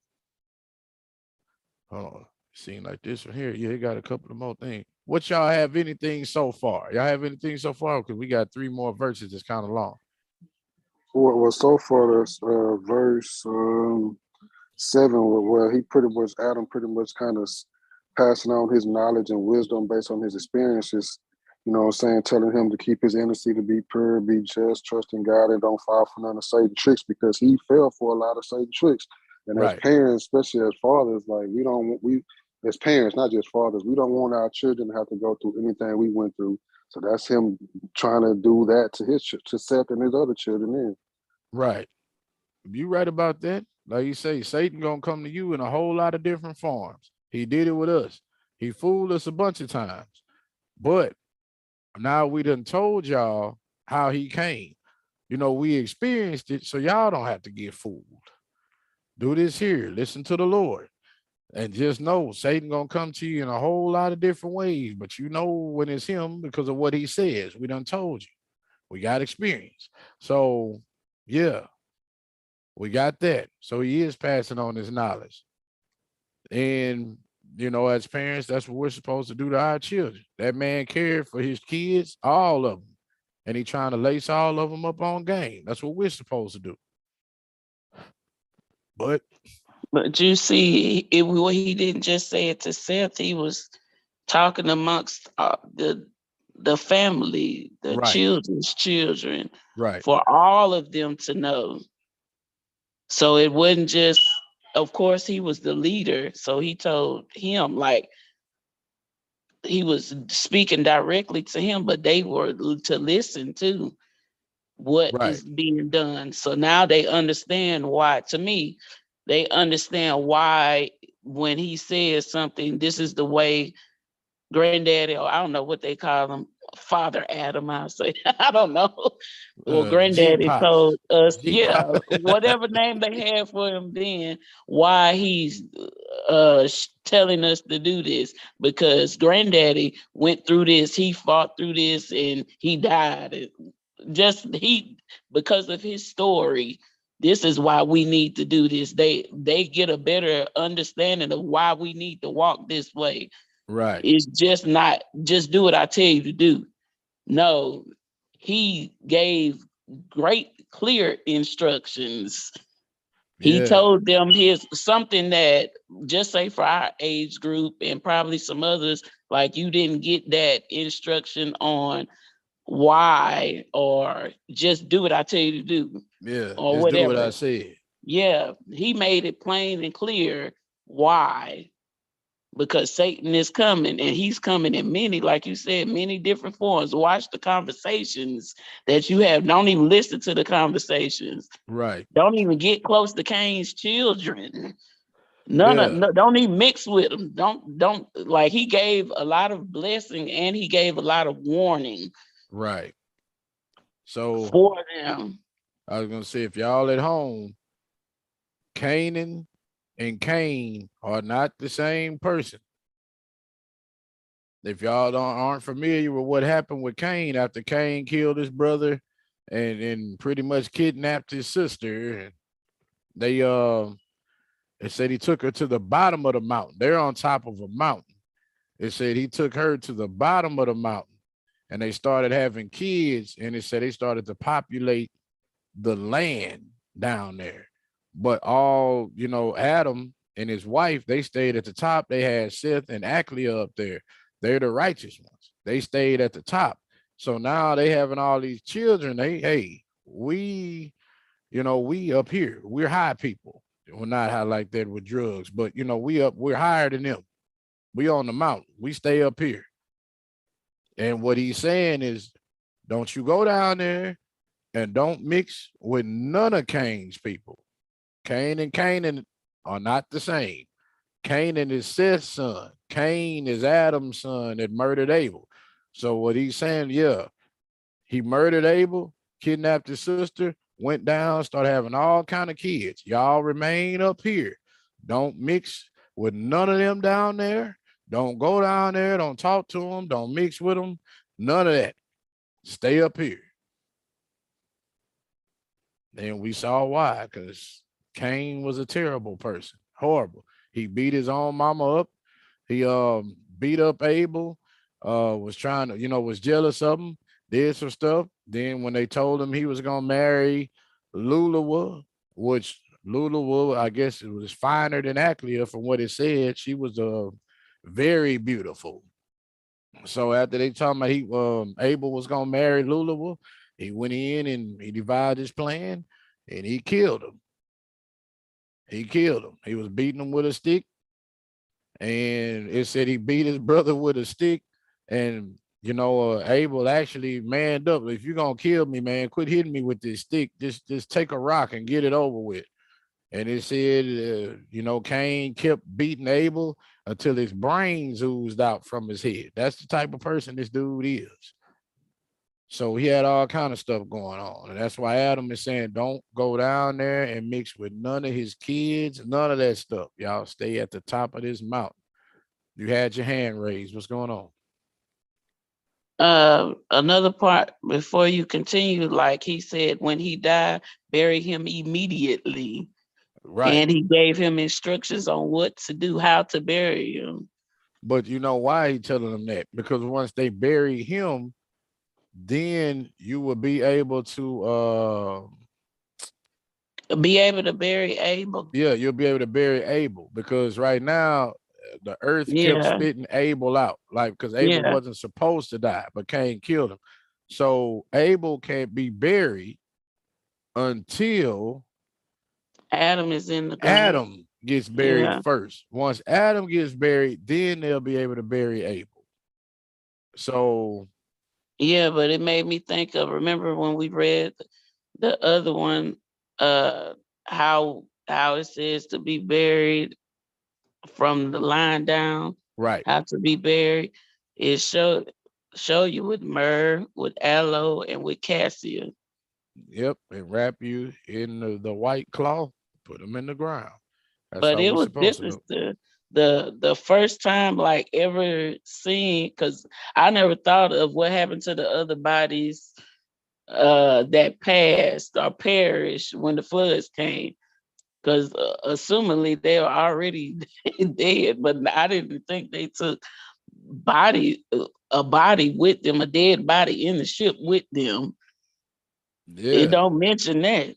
Hold on. Seems like this one here. Yeah, you got a couple of more things. What y'all have anything so far? Y'all have anything so far? Because we got 3 more verses that's kind of long. Well, so far, this verse 7, where he pretty much, Adam pretty much kind of passing on his knowledge and wisdom based on his experiences, you know what I'm saying, telling him to keep his innocency, to be pure, be just, trust in God, and don't fall for none of Satan's tricks, because he fell for a lot of Satan's tricks. And as parents, especially as fathers, like we as parents, not just fathers, we don't want our children to have to go through anything we went through. So that's him trying to do that to Seth and his other children. Then Right. You right about that. Like you say, Satan gonna come to you in a whole lot of different forms. He did it with us. He fooled us a bunch of times. But now we done told y'all how he came. We experienced it, so y'all don't have to get fooled. Do this here. Listen to the Lord. And just know Satan gonna come to you in a whole lot of different ways, but you know when it's him because of what he says. We done told you. We got experience. So yeah, we got that. So he is passing on his knowledge. And as parents, that's what we're supposed to do to our children. That man cared for his kids, all of them. And he trying to lace all of them up on game. That's what we're supposed to do. But you see, what he didn't just say it to Seth, he was talking amongst the family, the right, children's children, right, for all of them to know. So it wasn't just, of course, he was the leader. So he told him, like, he was speaking directly to him, but they were to listen to what right, is being done. So now they understand why, to me, they understand why when he says something, this is the way granddaddy, or I don't know what they call him, Father Adam, I say, I don't know. Well, G granddaddy Pops. told us, G yeah, Pop. whatever name they had for him then, why he's telling us to do this, because granddaddy went through this, he fought through this, and he died. Because of his story, this is why we need to do this. They get a better understanding of why we need to walk this way. Right. It's just not just do what I tell you to do. No, he gave great, clear instructions. He Yeah. told them his something that, just say for our age group and probably some others, like you didn't get that instruction on why, or just do what I tell you to do, Yeah. or Just do what I whatever. said. Yeah, he made it plain and clear why, because Satan is coming, and he's coming in many, like you said, many different forms. Watch the conversations that you have. Don't even listen to the conversations. Right. Don't even get close to Cain's children. Yeah. Don't even mix with them. Don't like, he gave a lot of blessing and he gave a lot of warning Right. So for them. I was gonna say, if y'all at home, Canaan and Cain are not the same person. If y'all aren't familiar with what happened with Cain after Cain killed his brother and pretty much kidnapped his sister, and they said he took her to the bottom of the mountain. They're on top of a mountain. It said he took her to the bottom of the mountain and they started having kids, and it said they started to populate the land down there. But Adam and his wife, they stayed at the top. They had Seth and Acklea up there. They're the righteous ones. They stayed at the top. So now they having all these children. We up here. We're high people. We're not high like that with drugs, but we're higher than them. We on the mountain. We stay up here. And what he's saying is, don't you go down there and don't mix with none of Cain's people. Cain and Canaan are not the same. Canaan is Seth's son. Cain is Adam's son that murdered Abel. So what he's saying, yeah, he murdered Abel, kidnapped his sister, went down, started having all kind of kids. Y'all remain up here. Don't mix with none of them down there. Don't go down there. Don't talk to them. Don't mix with them. None of that. Stay up here. And we saw why, because Cain was a terrible person, horrible. He beat his own mama up. He beat up Abel, was trying to, was jealous of him, did some stuff. Then when they told him he was gonna marry Lulawa, which Lulawa, I guess it was finer than Aclea from what it said. She was very beautiful. So after they told me Abel was gonna marry Lulawa, he went in and he devised his plan and he killed him. He killed him. He was beating him with a stick, and it said he beat his brother with a stick, and Abel actually manned up. If you're gonna kill me, man, quit hitting me with this stick. Just take a rock and get it over with. And it said, Cain kept beating Abel until his brains oozed out from his head. That's the type of person this dude is. So he had all kind of stuff going on. And that's why Adam is saying, don't go down there and mix with none of his kids, none of that stuff. Y'all stay at the top of this mountain. You had your hand raised. What's going on? Another part before you continue, like he said, when he died, bury him immediately. Right. And he gave him instructions on what to do, how to bury him. But you know why he telling them that? Because once they bury him, then you will be able to be able to bury Abel. Yeah, you'll be able to bury Abel, because right now the earth kept spitting Abel out, like, because Abel wasn't supposed to die, but Cain killed him. So Abel can't be buried until Adam is in the ground. Adam gets buried first. Once Adam gets buried, then they'll be able to bury Abel. So yeah, but it made me think of, remember when we read the other one, how it says to be buried from the line down, right, how to be buried. It show you with myrrh, with aloe, and with cassia. Yep, and wrap you in the white cloth, put them in the ground. That's But how we're supposed to is the first time like ever seen, because I never thought of what happened to the other bodies that passed or perished when the floods came, because assumingly they were already dead, but I didn't think they took a body with them, a dead body in the ship with them. It don't mention that.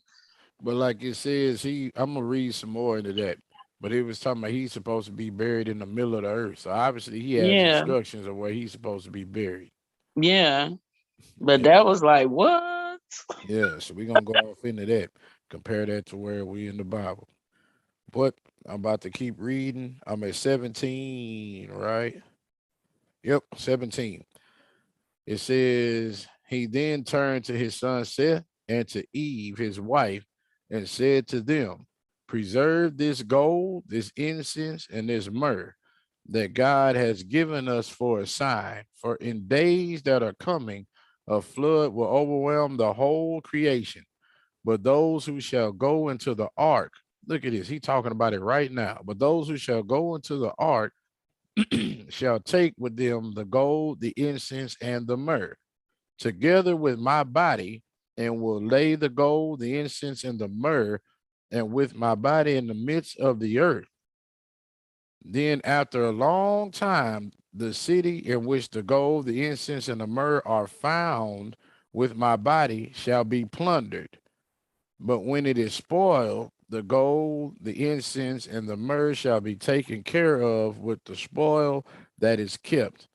But like it says, I'm gonna read some more into that. But it was talking about he's supposed to be buried in the middle of the earth. So obviously he has instructions of where he's supposed to be buried. Yeah. But that was like, what? Yeah, so we're gonna go off into that. Compare that to where we in the Bible. But I'm about to keep reading. I'm at 17, right? Yep, 17. It says, he then turned to his son Seth and to Eve, his wife, and said to them, preserve this gold, this incense, and this myrrh that God has given us for a sign. For in days that are coming, a flood will overwhelm the whole creation. But those who shall go into the ark, look at this, he's talking about it right now. But those who shall go into the ark shall take with them the gold, the incense, and the myrrh, together with my body, and will lay the gold, the incense, and the myrrh, and with my body in the midst of the earth. Then after a long time, the city in which the gold, the incense, and the myrrh are found with my body shall be plundered. But when it is spoiled, the gold, the incense, and the myrrh shall be taken care of with the spoil that is kept,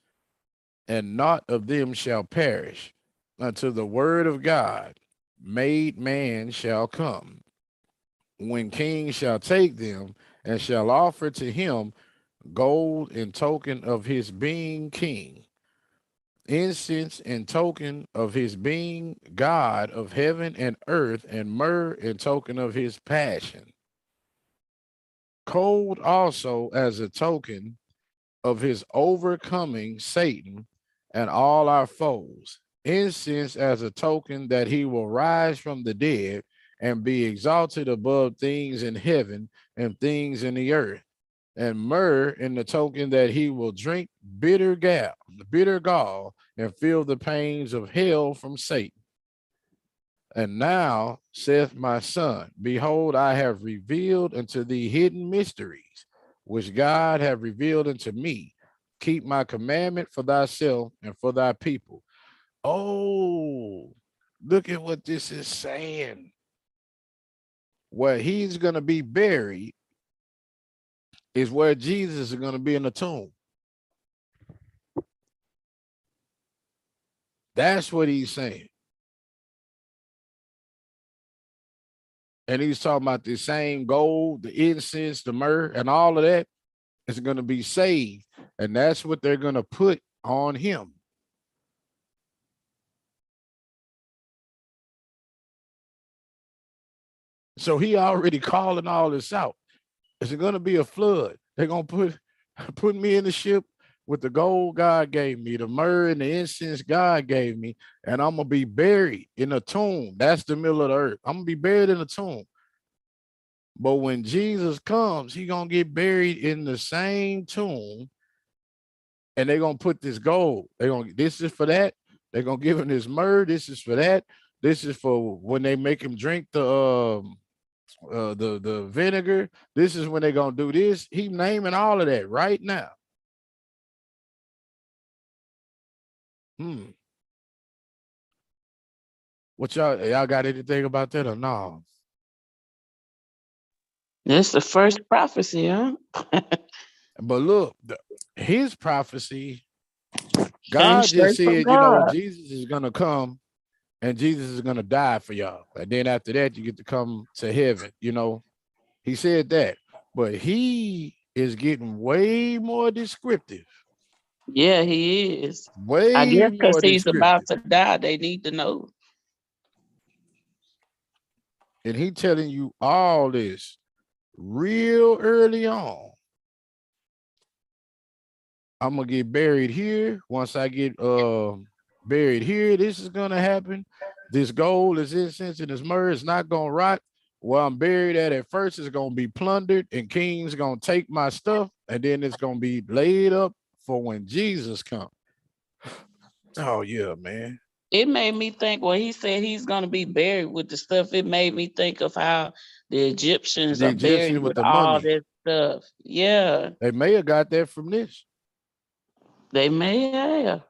and naught of them shall perish, until the word of God, made man, shall come, when kings shall take them and shall offer to him gold in token of his being king, incense in token of his being God of heaven and earth, and myrrh in token of his passion. Gold also as a token of his overcoming Satan and all our foes. Incense as a token that he will rise from the dead and be exalted above things in heaven and things in the earth. And myrrh in the token that he will drink bitter gall, and feel the pains of hell from Satan. And now saith my son, behold, I have revealed unto thee hidden mysteries, which God have revealed unto me. Keep my commandment for thyself and for thy people. Oh, look at what this is saying. Where he's going to be buried is where Jesus is going to be in the tomb. That's what he's saying. And he's talking about the same gold, the incense, the myrrh, and all of that is going to be saved. And that's what they're going to put on him. So he already calling all this out. Is it going to be a flood? They're going to put me in the ship with the gold God gave me, the myrrh and the incense God gave me, and I'm going to be buried in a tomb. That's the middle of the earth. I'm going to be buried in a tomb. But when Jesus comes, he going to get buried in the same tomb, and they're going to put this gold. This is for that. They're going to give him this myrrh. This is for that. This is for when they make him drink the vinegar. This is when they're gonna do this. He naming all of that right now. What y'all got anything about that or no? That's the first prophecy, huh? But look, his prophecy, Came God just straight from said, God. Jesus is gonna come and Jesus is gonna die for y'all. And then after that, you get to come to heaven. He said that, but he is getting way more descriptive. Yeah, he is. I Way guess because more he's about descriptive. to die, they need to know. And he telling you all this real early on. I'm gonna get buried here. Once I get buried here, this is gonna happen. This gold, this incense, and this myrrh is not gonna rot. Where I'm buried at first is gonna be plundered, and kings gonna take my stuff, and then it's gonna be laid up for when Jesus comes. Oh yeah, man. It made me think when he said he's going to be buried with the stuff, it made me think of how the Egyptians The are buried Egyptian with with the all mummy. that stuff. Yeah, They may have got that from this. they may have.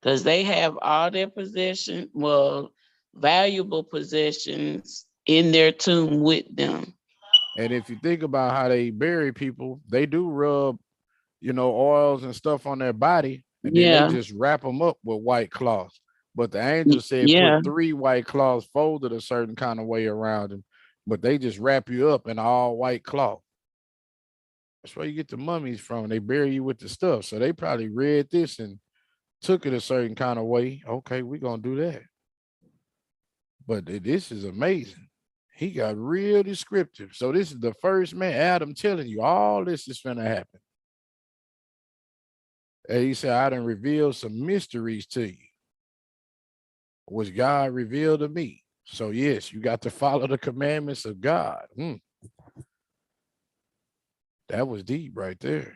Because they have all their possessions, well, valuable possessions in their tomb with them. And if you think about how they bury people, they do rub, oils and stuff on their body, and then they Yeah, just wrap them up with white cloths. But the angel said put yeah. 3 white cloths folded a certain kind of way around them, but they just wrap you up in all white cloth. That's where you get the mummies from. They bury you with the stuff. So they probably read this and took it a certain kind of way. Okay, we're going to do that. But this is amazing. He got real descriptive. So this is the first man, Adam, telling you all this is going to happen. And he said, I done revealed some mysteries to you, which God revealed to me. So yes, you got to follow the commandments of God. That was deep right there.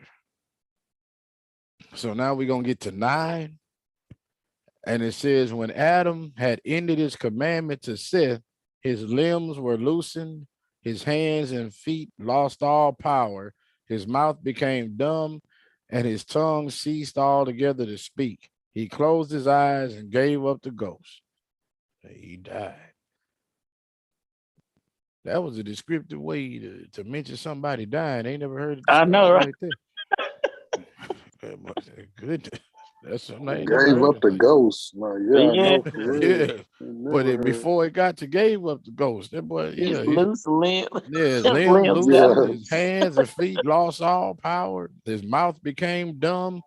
So now we're going to get to 9. And it says, when Adam had ended his commandment to Seth, his limbs were loosened, his hands and feet lost all power, his mouth became dumb, and his tongue ceased altogether to speak. He closed his eyes and gave up the ghost. He died. That was a descriptive way to mention somebody dying. They never heard it I know, described right? like that. Goodness. That's something I ain't never Gave up heard. the ghost. Like, yeah, I Yeah, know for real. Yeah. But Never heard. before it got to gave up the ghost, that boy, his yeah, loose limb, his his limbs limbs got loosened, Yeah. his loose. hands and feet lost all power, his mouth became dumb,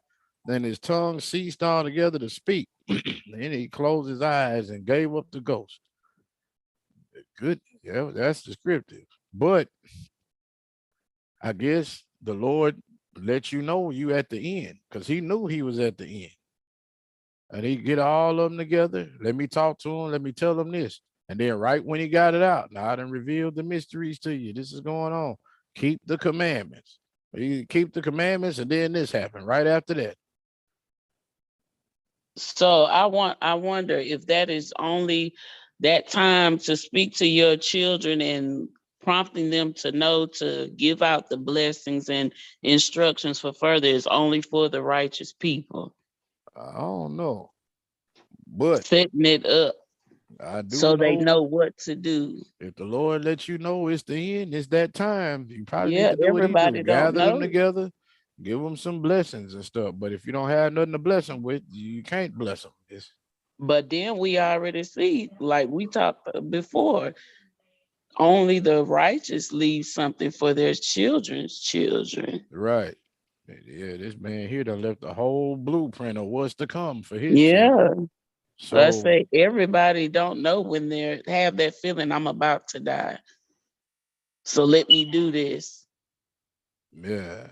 then his tongue ceased altogether to speak. Then he closed his eyes and gave up the ghost. Good, yeah, that's descriptive. But I guess the Lord let you know you at the end because he knew he was at the end. And he get all of them together. Let me talk to him. Let me tell him this. And then right when he got it out, now I done revealed the mysteries to you. This is going on. Keep the commandments. You keep the commandments, and then this happened right after that. So I wonder if that is only that time to speak to your children and prompting them to know to give out the blessings and instructions for further is only for the righteous people. I don't know. But Setting it up I do so they know know what to do. if the Lord lets you know it's the end, it's that time. You probably need Yeah, to do what he do. everybody don't Gather them know. together, give them some blessings and stuff. But if you don't have nothing to bless them with, you can't bless them. But then we already see, like we talked before, only the righteous leave something for their children's children. Right. Yeah, this man here done left a whole blueprint of what's to come for his children. Yeah. So I So say everybody don't know when they have that feeling I'm about to die. So let me do this. yeah,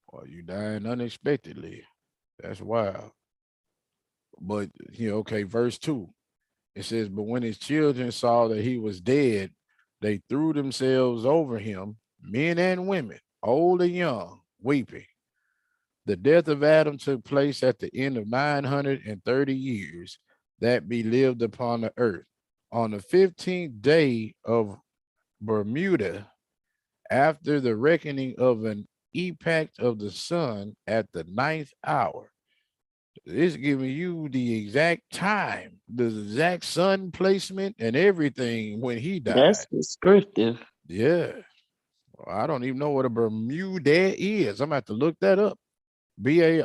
or you dying unexpectedly. That's wild. But okay, verse 2. It says, but when his children saw that he was dead, they threw themselves over him, men and women, old and young, weeping. The death of Adam took place at the end of 930 years that be lived upon the earth. On the 15th day of Bermuda, after the reckoning of an epoch of the sun at the ninth hour. It's giving you the exact time, the exact sun placement, and everything when he That's died. descriptive. Yeah. I don't even know what a Bermuda is. I'm gonna have to look that up. Barmudeh.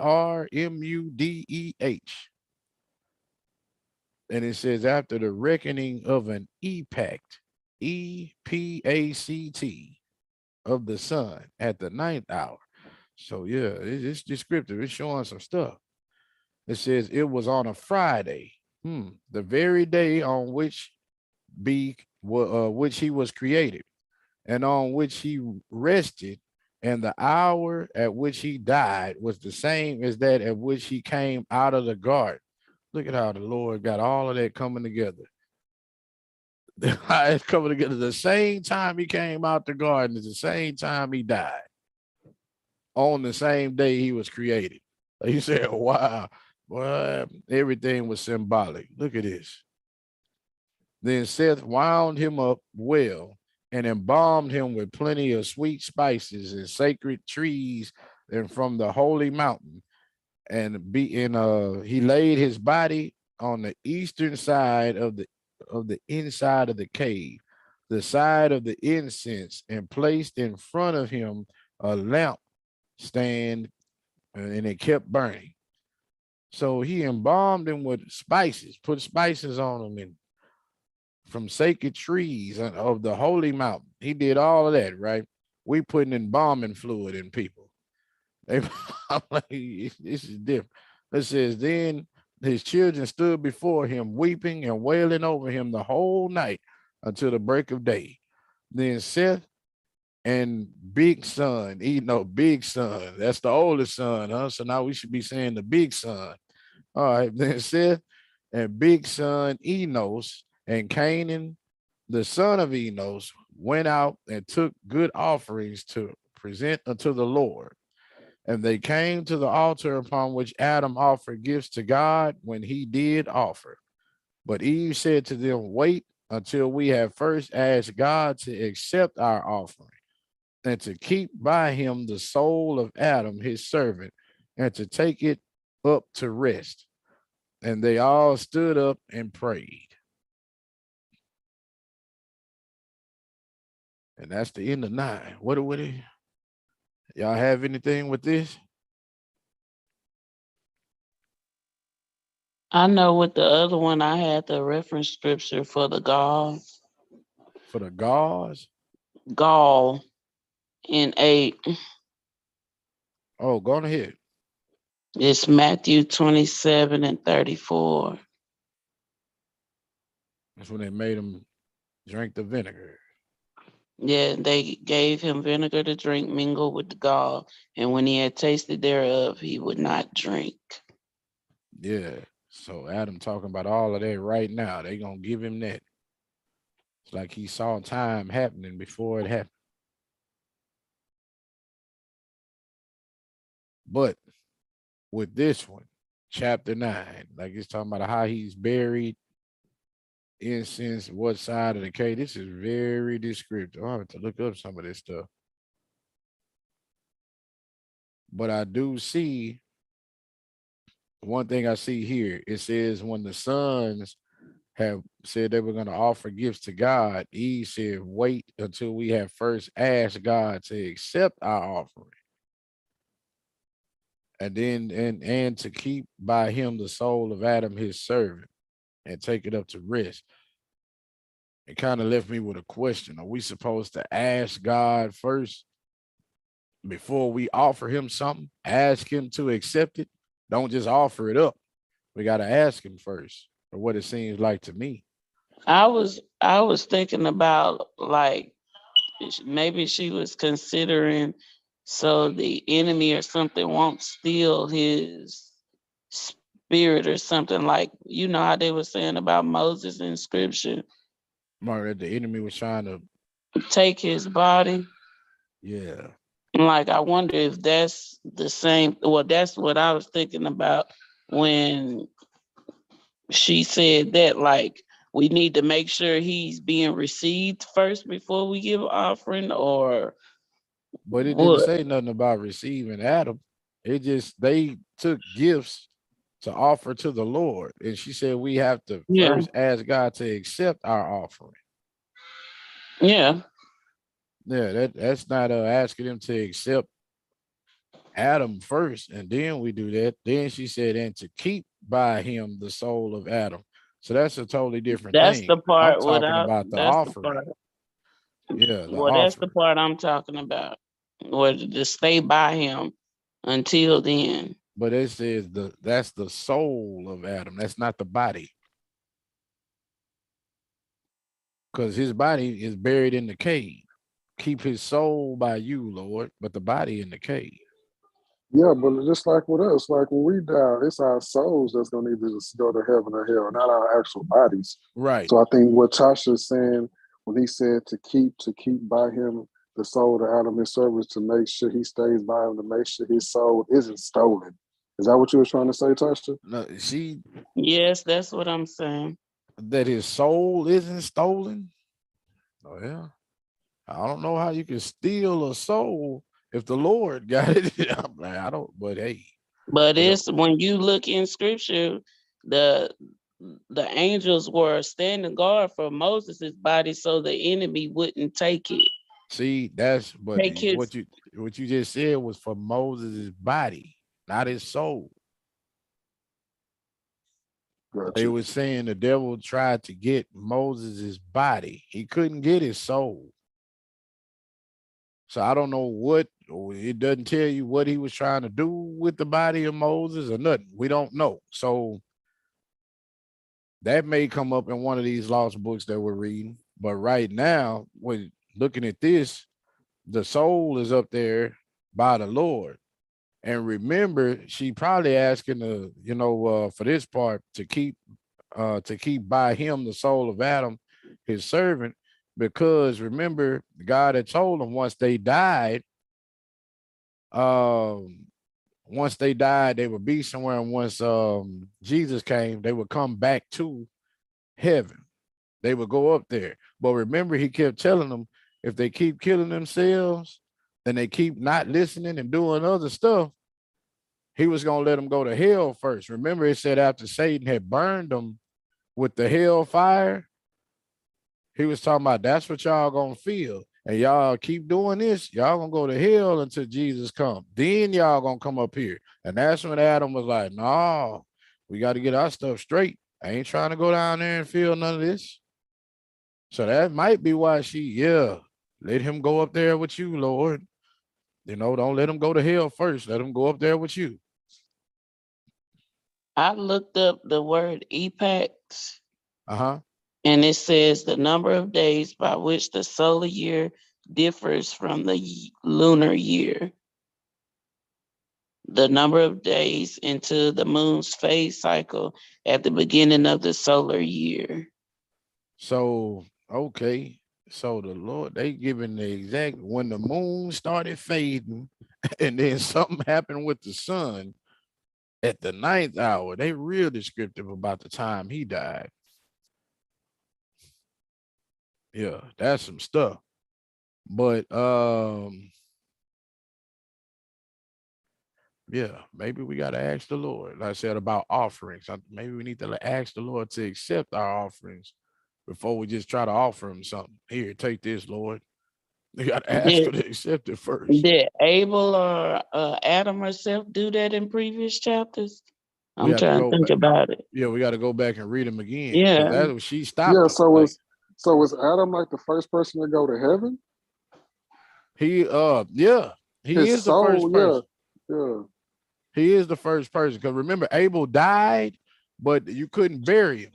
And it says after the reckoning of an epoch, EPACT, of the sun at the ninth hour. So yeah, it's descriptive. It's showing some stuff. It says it was on a Friday, the very day on which he was created, and on which he rested, and the hour at which he died was the same as that at which he came out of the garden. Look at how the Lord got all of that coming together. It's coming together the same time he came out the garden, at the same time he died, on the same day he was created. He said, wow, boy, everything was symbolic. Look at this. Then Seth wound him up well and embalmed him with plenty of sweet spices and sacred trees and from the holy mountain. And he laid his body on the eastern side of the inside of the cave, the side of the incense, and placed in front of him a lamp stand, and it kept burning. So he embalmed him with spices, put spices on him, and from sacred trees of the holy mountain. He did all of that, right? We putting embalming fluid in people. I'm like, this is different. It says, then his children stood before him, weeping and wailing over him the whole night until the break of day. Then Seth and big son, big son, that's the oldest son, huh? So now we should be saying the big son. All right, then Seth and big son Enos and Canaan, the son of Enos, went out and took good offerings to present unto the Lord. And they came to the altar upon which Adam offered gifts to God when he did offer. But Eve said to them, wait until we have first asked God to accept our offering and to keep by him the soul of Adam, his servant, and to take it up to rest. And they all stood up and prayed. And that's the end of 9. What do we? Y'all have anything with this? I know with the other one, I had the reference scripture for the For the gods? gall in 8. Oh, go on ahead. It's Matthew 27 and 34. That's when they made him drink the vinegar. Yeah, they gave him vinegar to drink mingled with the gall, and when he had tasted thereof, he would not drink. Yeah. So Adam talking about all of that right now. They gonna give him that. It's like he saw time happening before it happened. But with this one, chapter 9, like it's talking about how he's buried, incense, what side of the cave. This is very descriptive. I have to look up some of this stuff. But I do see one thing I see here. It says when the sons have said they were going to offer gifts to God, Eve said, wait until we have first asked God to accept our offering. And then and to keep by him the soul of Adam, his servant, and take it up to rest. It kind of left me with a question. Are we supposed to ask God first before we offer him something? Ask him to accept it. Don't just offer it up We got to ask him first, or what it seems like to me. I was thinking about like maybe she was considering so the enemy or something won't steal his spirit or something, like how they were saying about Moses in scripture, Remember that the enemy was trying to, take his body. yeah. And like I wonder if that's the same. Well, that's what I was thinking about when she said that, like, we need to make sure he's being received first before we give offering, or But it didn't what? say nothing about receiving Adam. It just they took gifts to offer to the Lord. And she said we have to Yeah, first ask God to accept our offering. yeah. Yeah, that's not asking him to accept Adam first, and then we do that. Then she said, and to keep by him the soul of Adam. So that's a totally different That's thing. the I'm part talking without. about the That's the offering. part. Yeah, the Well, that's the offering. part I'm talking about. Where to stay by him until then. But it says that's the soul of Adam. That's not the body. Because his body is buried in the cave. Keep his soul by you, Lord, but the body in the cave. Yeah, but just like with us, like when we die, it's our souls that's gonna need to go to heaven or hell, not our actual bodies. Right. So I think what Tasha's saying when he said to keep by him the soul of Adam, his service, to make sure he stays by him, to make sure his soul isn't stolen. Is that what you were trying to say, Tasha? No, see Yes, that's what I'm saying. that his soul isn't stolen. Oh yeah. I don't know how you can steal a soul if the Lord got it. I'm like, I don't, but hey, But you know, it's when you look in scripture, the the angels were standing guard for Moses' body so the enemy wouldn't take it. see, that's but Take his what you just said was for Moses' body, not his soul. They Gotcha. were saying the devil tried to get Moses' body. He couldn't get his soul. So I don't know what, or it doesn't tell you what he was trying to do with the body of Moses or nothing. We don't know. So that may come up in one of these lost books that we're reading. But right now, when looking at this, the soul is up there by the Lord. And remember, she probably asking the, for this part to keep by him the soul of Adam, his servant, because remember, God had told him um, once they died, they would be somewhere, and once Jesus came, they would come back to heaven. They would go up there. But remember, he kept telling them if they keep killing themselves, then they keep not listening and doing other stuff, he was going to let them go to hell first. Remember, it said after Satan had burned them with the hell fire, he was talking about that's what y'all going to feel. And y'all keep doing this, y'all going to go to hell until Jesus come. Then y'all going to come up here. And that's when Adam was like, no, we got to get our stuff straight. I ain't trying to go down there and feel none of this. So that might be why let him go up there with you, Lord. Don't let him go to hell first. Let him go up there with you. I looked up the word epax, Uh-huh. and it says the number of days by which the solar year differs from the lunar year. The number of days into the moon's phase cycle at the beginning of the solar year. So, okay. So the Lord, they giving the exact when the moon started fading and then something happened with the sun at the 9th hour. They real descriptive about the time he died. Yeah, that's some stuff. But yeah, maybe we got to ask the Lord. Like I said about offerings. Maybe we need to ask the Lord to accept our offerings before we just try to offer him something. Here, take this, Lord. You got to ask Did, her to accept it first. did Abel or Adam herself do that in previous chapters? We I'm have to trying to go think back. about it. Yeah, we got to go back and read them again because Yeah. that was she stopped Yeah, them. Like so was Adam like the first person to go to heaven? he His is the first soul, person. yeah. He is the first person because remember Abel died, but you couldn't bury him.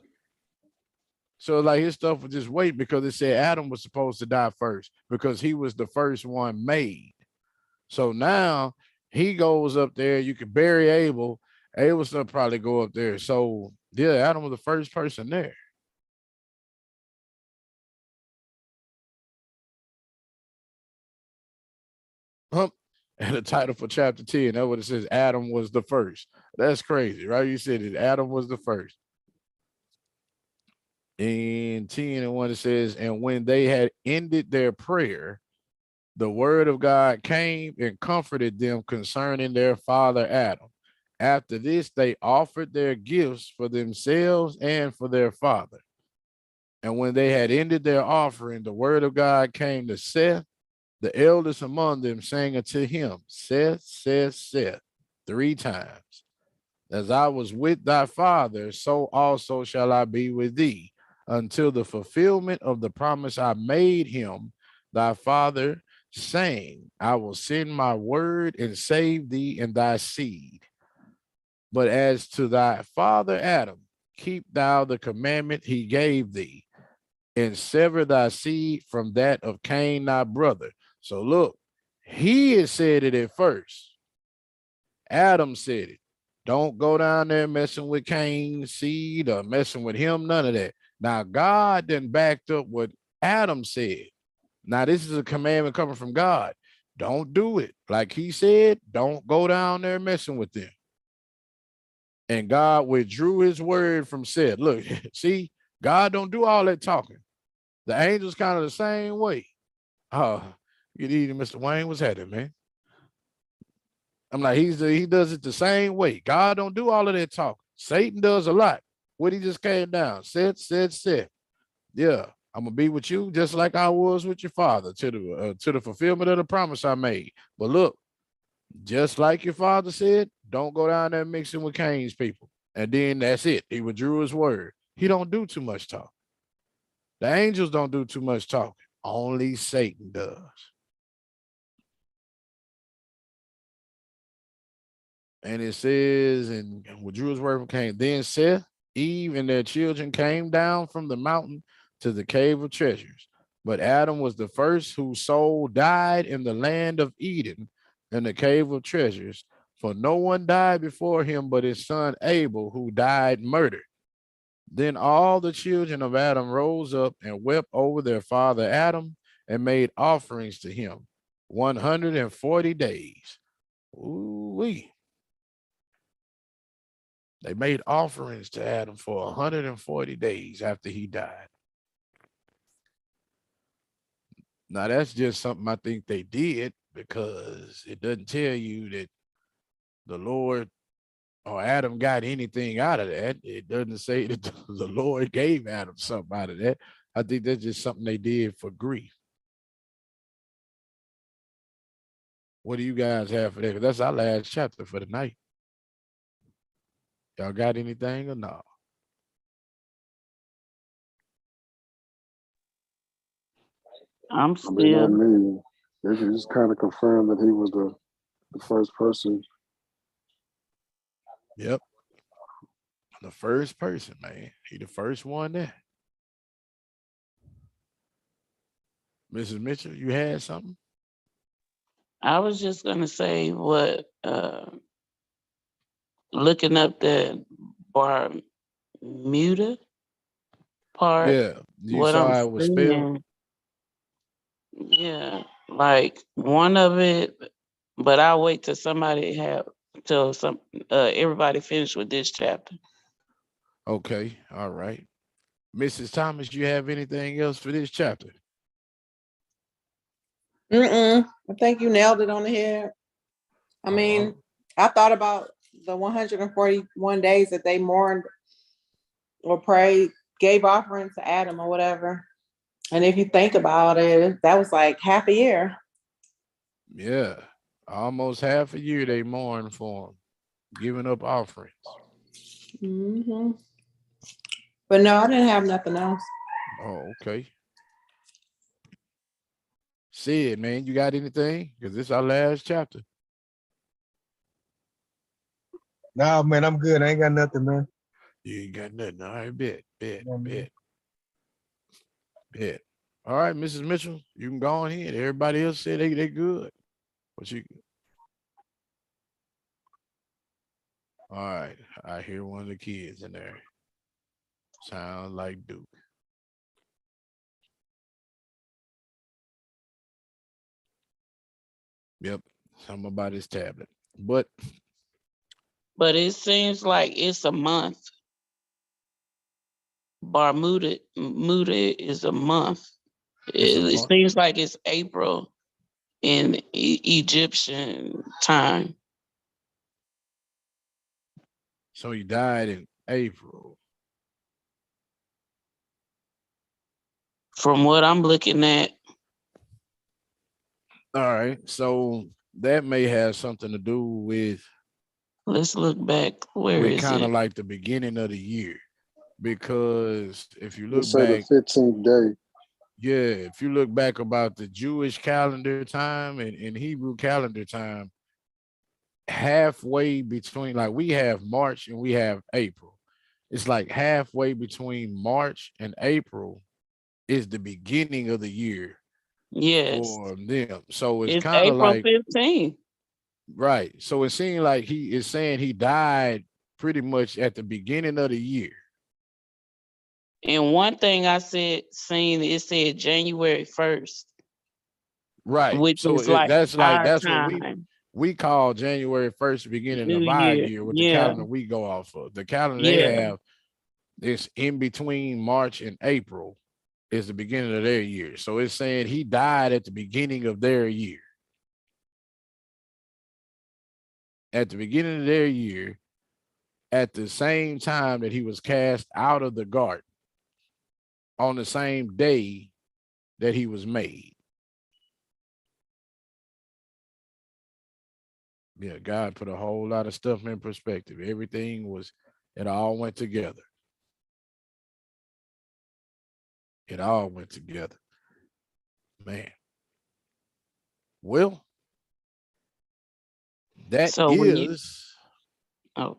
So like his stuff would just wait because it said Adam was supposed to die first because he was the first one made. So now he goes up there. You can bury Abel. Abel's gonna probably go up there. So yeah, Adam was the first person there. And the title for chapter 10, that's what it says. Adam was the first. That's crazy, right? You said it. Adam was the first. In 10 and 1, it says, and when they had ended their prayer, the word of God came and comforted them concerning their father Adam. After this, they offered their gifts for themselves and for their father. And when they had ended their offering, the word of God came to Seth, the eldest among them, saying unto him, Seth, Seth, Seth, 3 times. As I was with thy father, so also shall I be with thee, until the fulfillment of the promise I made him, thy father, saying, I will send my word and save thee and thy seed. But as to thy father Adam, keep thou the commandment he gave thee, and sever thy seed from that of Cain thy brother. So look, he had said it at first. Adam said it. Don't go down there messing with Cain's seed or messing with him, none of that. Now, God then backed up what Adam said. Now, this is a commandment coming from God. Don't do it. Like he said, don't go down there messing with them. And God withdrew his word from Seth. Look, see, God don't do all that talking. The angels kind of the same way. Good evening, Mr. Wayne. What's happening, man? I'm like, he does it the same way. God don't do all of that talking. Satan does a lot. What he just came down, said. Yeah, I'm gonna be with you just like I was with your father to the fulfillment of the promise I made. But look, just like your father said, don't go down there mixing with Cain's people. And then that's it. He withdrew his word. He don't do too much talk. The angels don't do too much talking. Only Satan does. And it says, and withdrew his word from Cain. Then Seth, Eve, and their children came down from the mountain to the cave of treasures. But Adam was the first whose soul died in the land of Eden in the cave of treasures. For no one died before him but his son Abel, who died murdered. Then all the children of Adam rose up and wept over their father Adam and made offerings to him 140 days. Ooh-wee. They made offerings to Adam for 140 days after he died. Now, that's just something I think they did because it doesn't tell you that the Lord or Adam got anything out of that. It doesn't say that the Lord gave Adam something out of that. I think that's just something they did for grief. What do you guys have for that? 'Cause that's our last chapter for the night. Y'all got anything or no? I'm I mean, not still. me. They just kind of confirmed that he was the first person. Yep. The first person, man. He the first one there. Mrs. Mitchell, you had something? I was just gonna say what looking up the Bermuda part, Yeah. You what saw I'm how it was spelled? seeing, yeah, like one of it, but I'll wait till somebody have till some everybody finish with this chapter. Okay. All right. Mrs. Thomas, you have anything else for this chapter? I think you nailed it on the head. I mean, I thought about the 141 days that they mourned or prayed, gave offering to Adam or whatever. And if you think about it, that was like half a year. Yeah. Almost half a year they mourned for him, giving up offerings. hmm But no, I didn't have nothing else. Oh, okay. Sid, man, you got anything? Because this is our last chapter. Nah, man, I'm good. I ain't got nothing, man. You ain't got nothing. All right, bet, bet, Yeah, man. bet, bet. All right, Mrs. Mitchell, you can go on here. Everybody else said they good. But you all right. I hear one of the kids in there. Sound like Duke. Yep. Something about his tablet. But But it seems like it's a month. Muda is a month. it's a It month. seems like it's April in Egyptian time. So he died in April. From what I'm looking at, All right. So that may have something to do let's look back. Where is kind of it? like the beginning of the year. Because if you Let's look say the back, 15th day. yeah, if you look back about the Jewish calendar time and Hebrew calendar time, halfway between, like, we have March and we have April. It's like halfway between March and April is the beginning of the year Yes, for them. So it's it's kind of April like 15th. right. So it seemed like he is saying he died pretty much at the beginning of the year. And one thing I seen it said January 1st, Right. which So is like our that's what time. we call January 1st, beginning New of our Year. year with the Yeah, calendar we go off of. The calendar they yeah. have is in between March and April is the beginning of their year. So it's saying he died at the beginning of their year. At the beginning of their year, at the same time that he was cast out of the garden, on the same day that he was made. Yeah, God put a whole lot of stuff in perspective. It all went together. It all went together. Man. Well, that So when you is, oh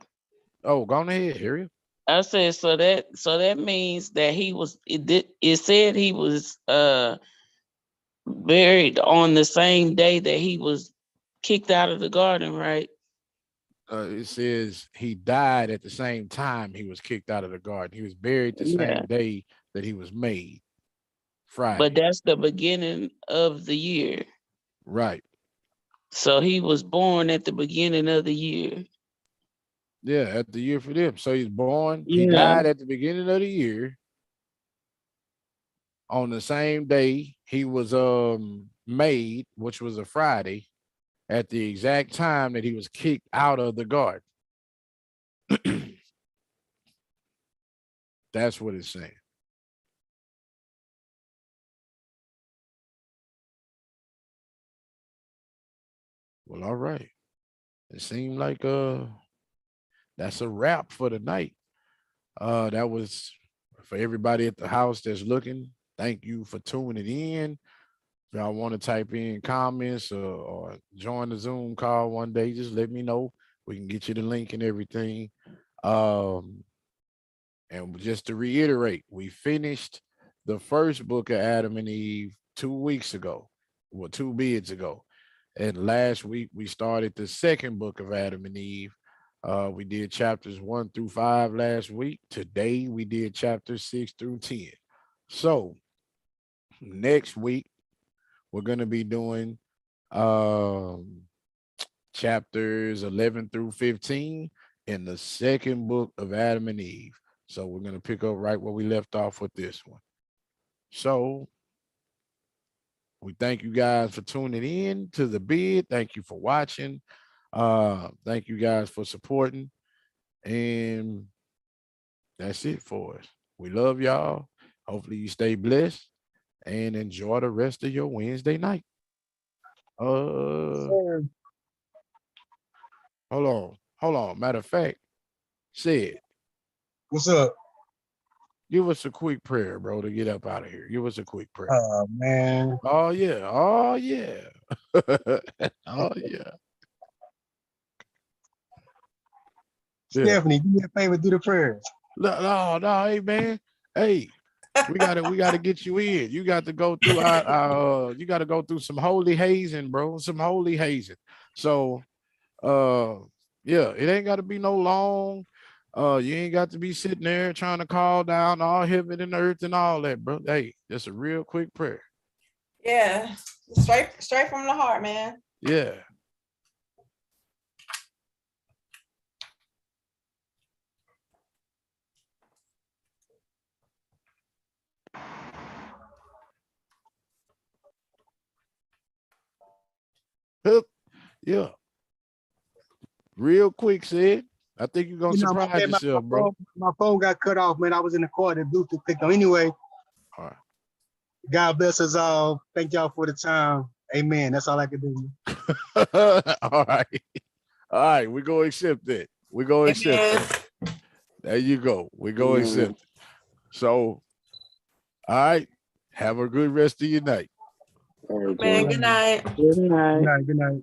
oh, go on ahead, hear you. I said so that means that it said he was buried on the same day that he was kicked out of the garden, right? It says he died at the same time he was kicked out of the garden. He was buried the Yeah. same day that he was made, But Friday. that's the beginning of the year. Right. So he was born at the beginning of the year. Yeah, at the year for them. So he Yeah. died at the beginning of the year on the same day he was made, which was a Friday, at the exact time that he was kicked out of the garden. That's what it's saying. Well, all right. It seemed like that's a wrap for the night. That was for everybody at the house that's looking. Thank you for tuning in. If y'all want to type in comments or join the Zoom call one day, just let me know. We can get you the link and everything. Um, and just to reiterate, we finished the first book of Adam and Eve 2 weeks ago, well, 2 bids ago. And last week we started the second book of Adam and Eve. We did chapters 1 through 5 last week. Today we did chapters 6 through 10. So next week we're going to be doing um, chapters 11 through 15 in the second book of Adam and Eve. So we're going to pick up right where we left off with this one. So we thank you guys for tuning in to the bid. Thank you for watching. Thank you guys for supporting. And that's it for us. We love y'all. Hopefully you stay blessed and enjoy the rest of your Wednesday night. Sir. Hold on. Hold on. Matter of fact, said, What's up? give us a quick prayer, bro, to get up out of here. Give us a quick prayer. Oh man. Oh yeah. Oh yeah. Oh yeah. Yeah. Stephanie, do me a favor, do the prayers. No, hey man, hey, we gotta get you in. You got to go through you got to go through some holy hazing, bro. Some holy hazing. So uh yeah, it ain't got to be no long. You ain't got to be sitting there trying to call down all heaven and earth and all that, bro. Hey, just a real quick prayer. Yeah, straight from the heart, man. Yeah. Hup, yeah. Real quick, said. I think you're gonna You know, surprise yourself, bro. my phone got cut off, man. I was in the car, the Bluetooth picked on. Anyway, All right. God bless us all. Thank y'all for the time. Amen. That's all I can do. All right. All right. We're gonna accept that. We're gonna accept Amen. that. There you go. We're gonna accept it. So, all right. Have a good rest of your night. All right, Man, Joe. good night. Good night. Good night. Good night.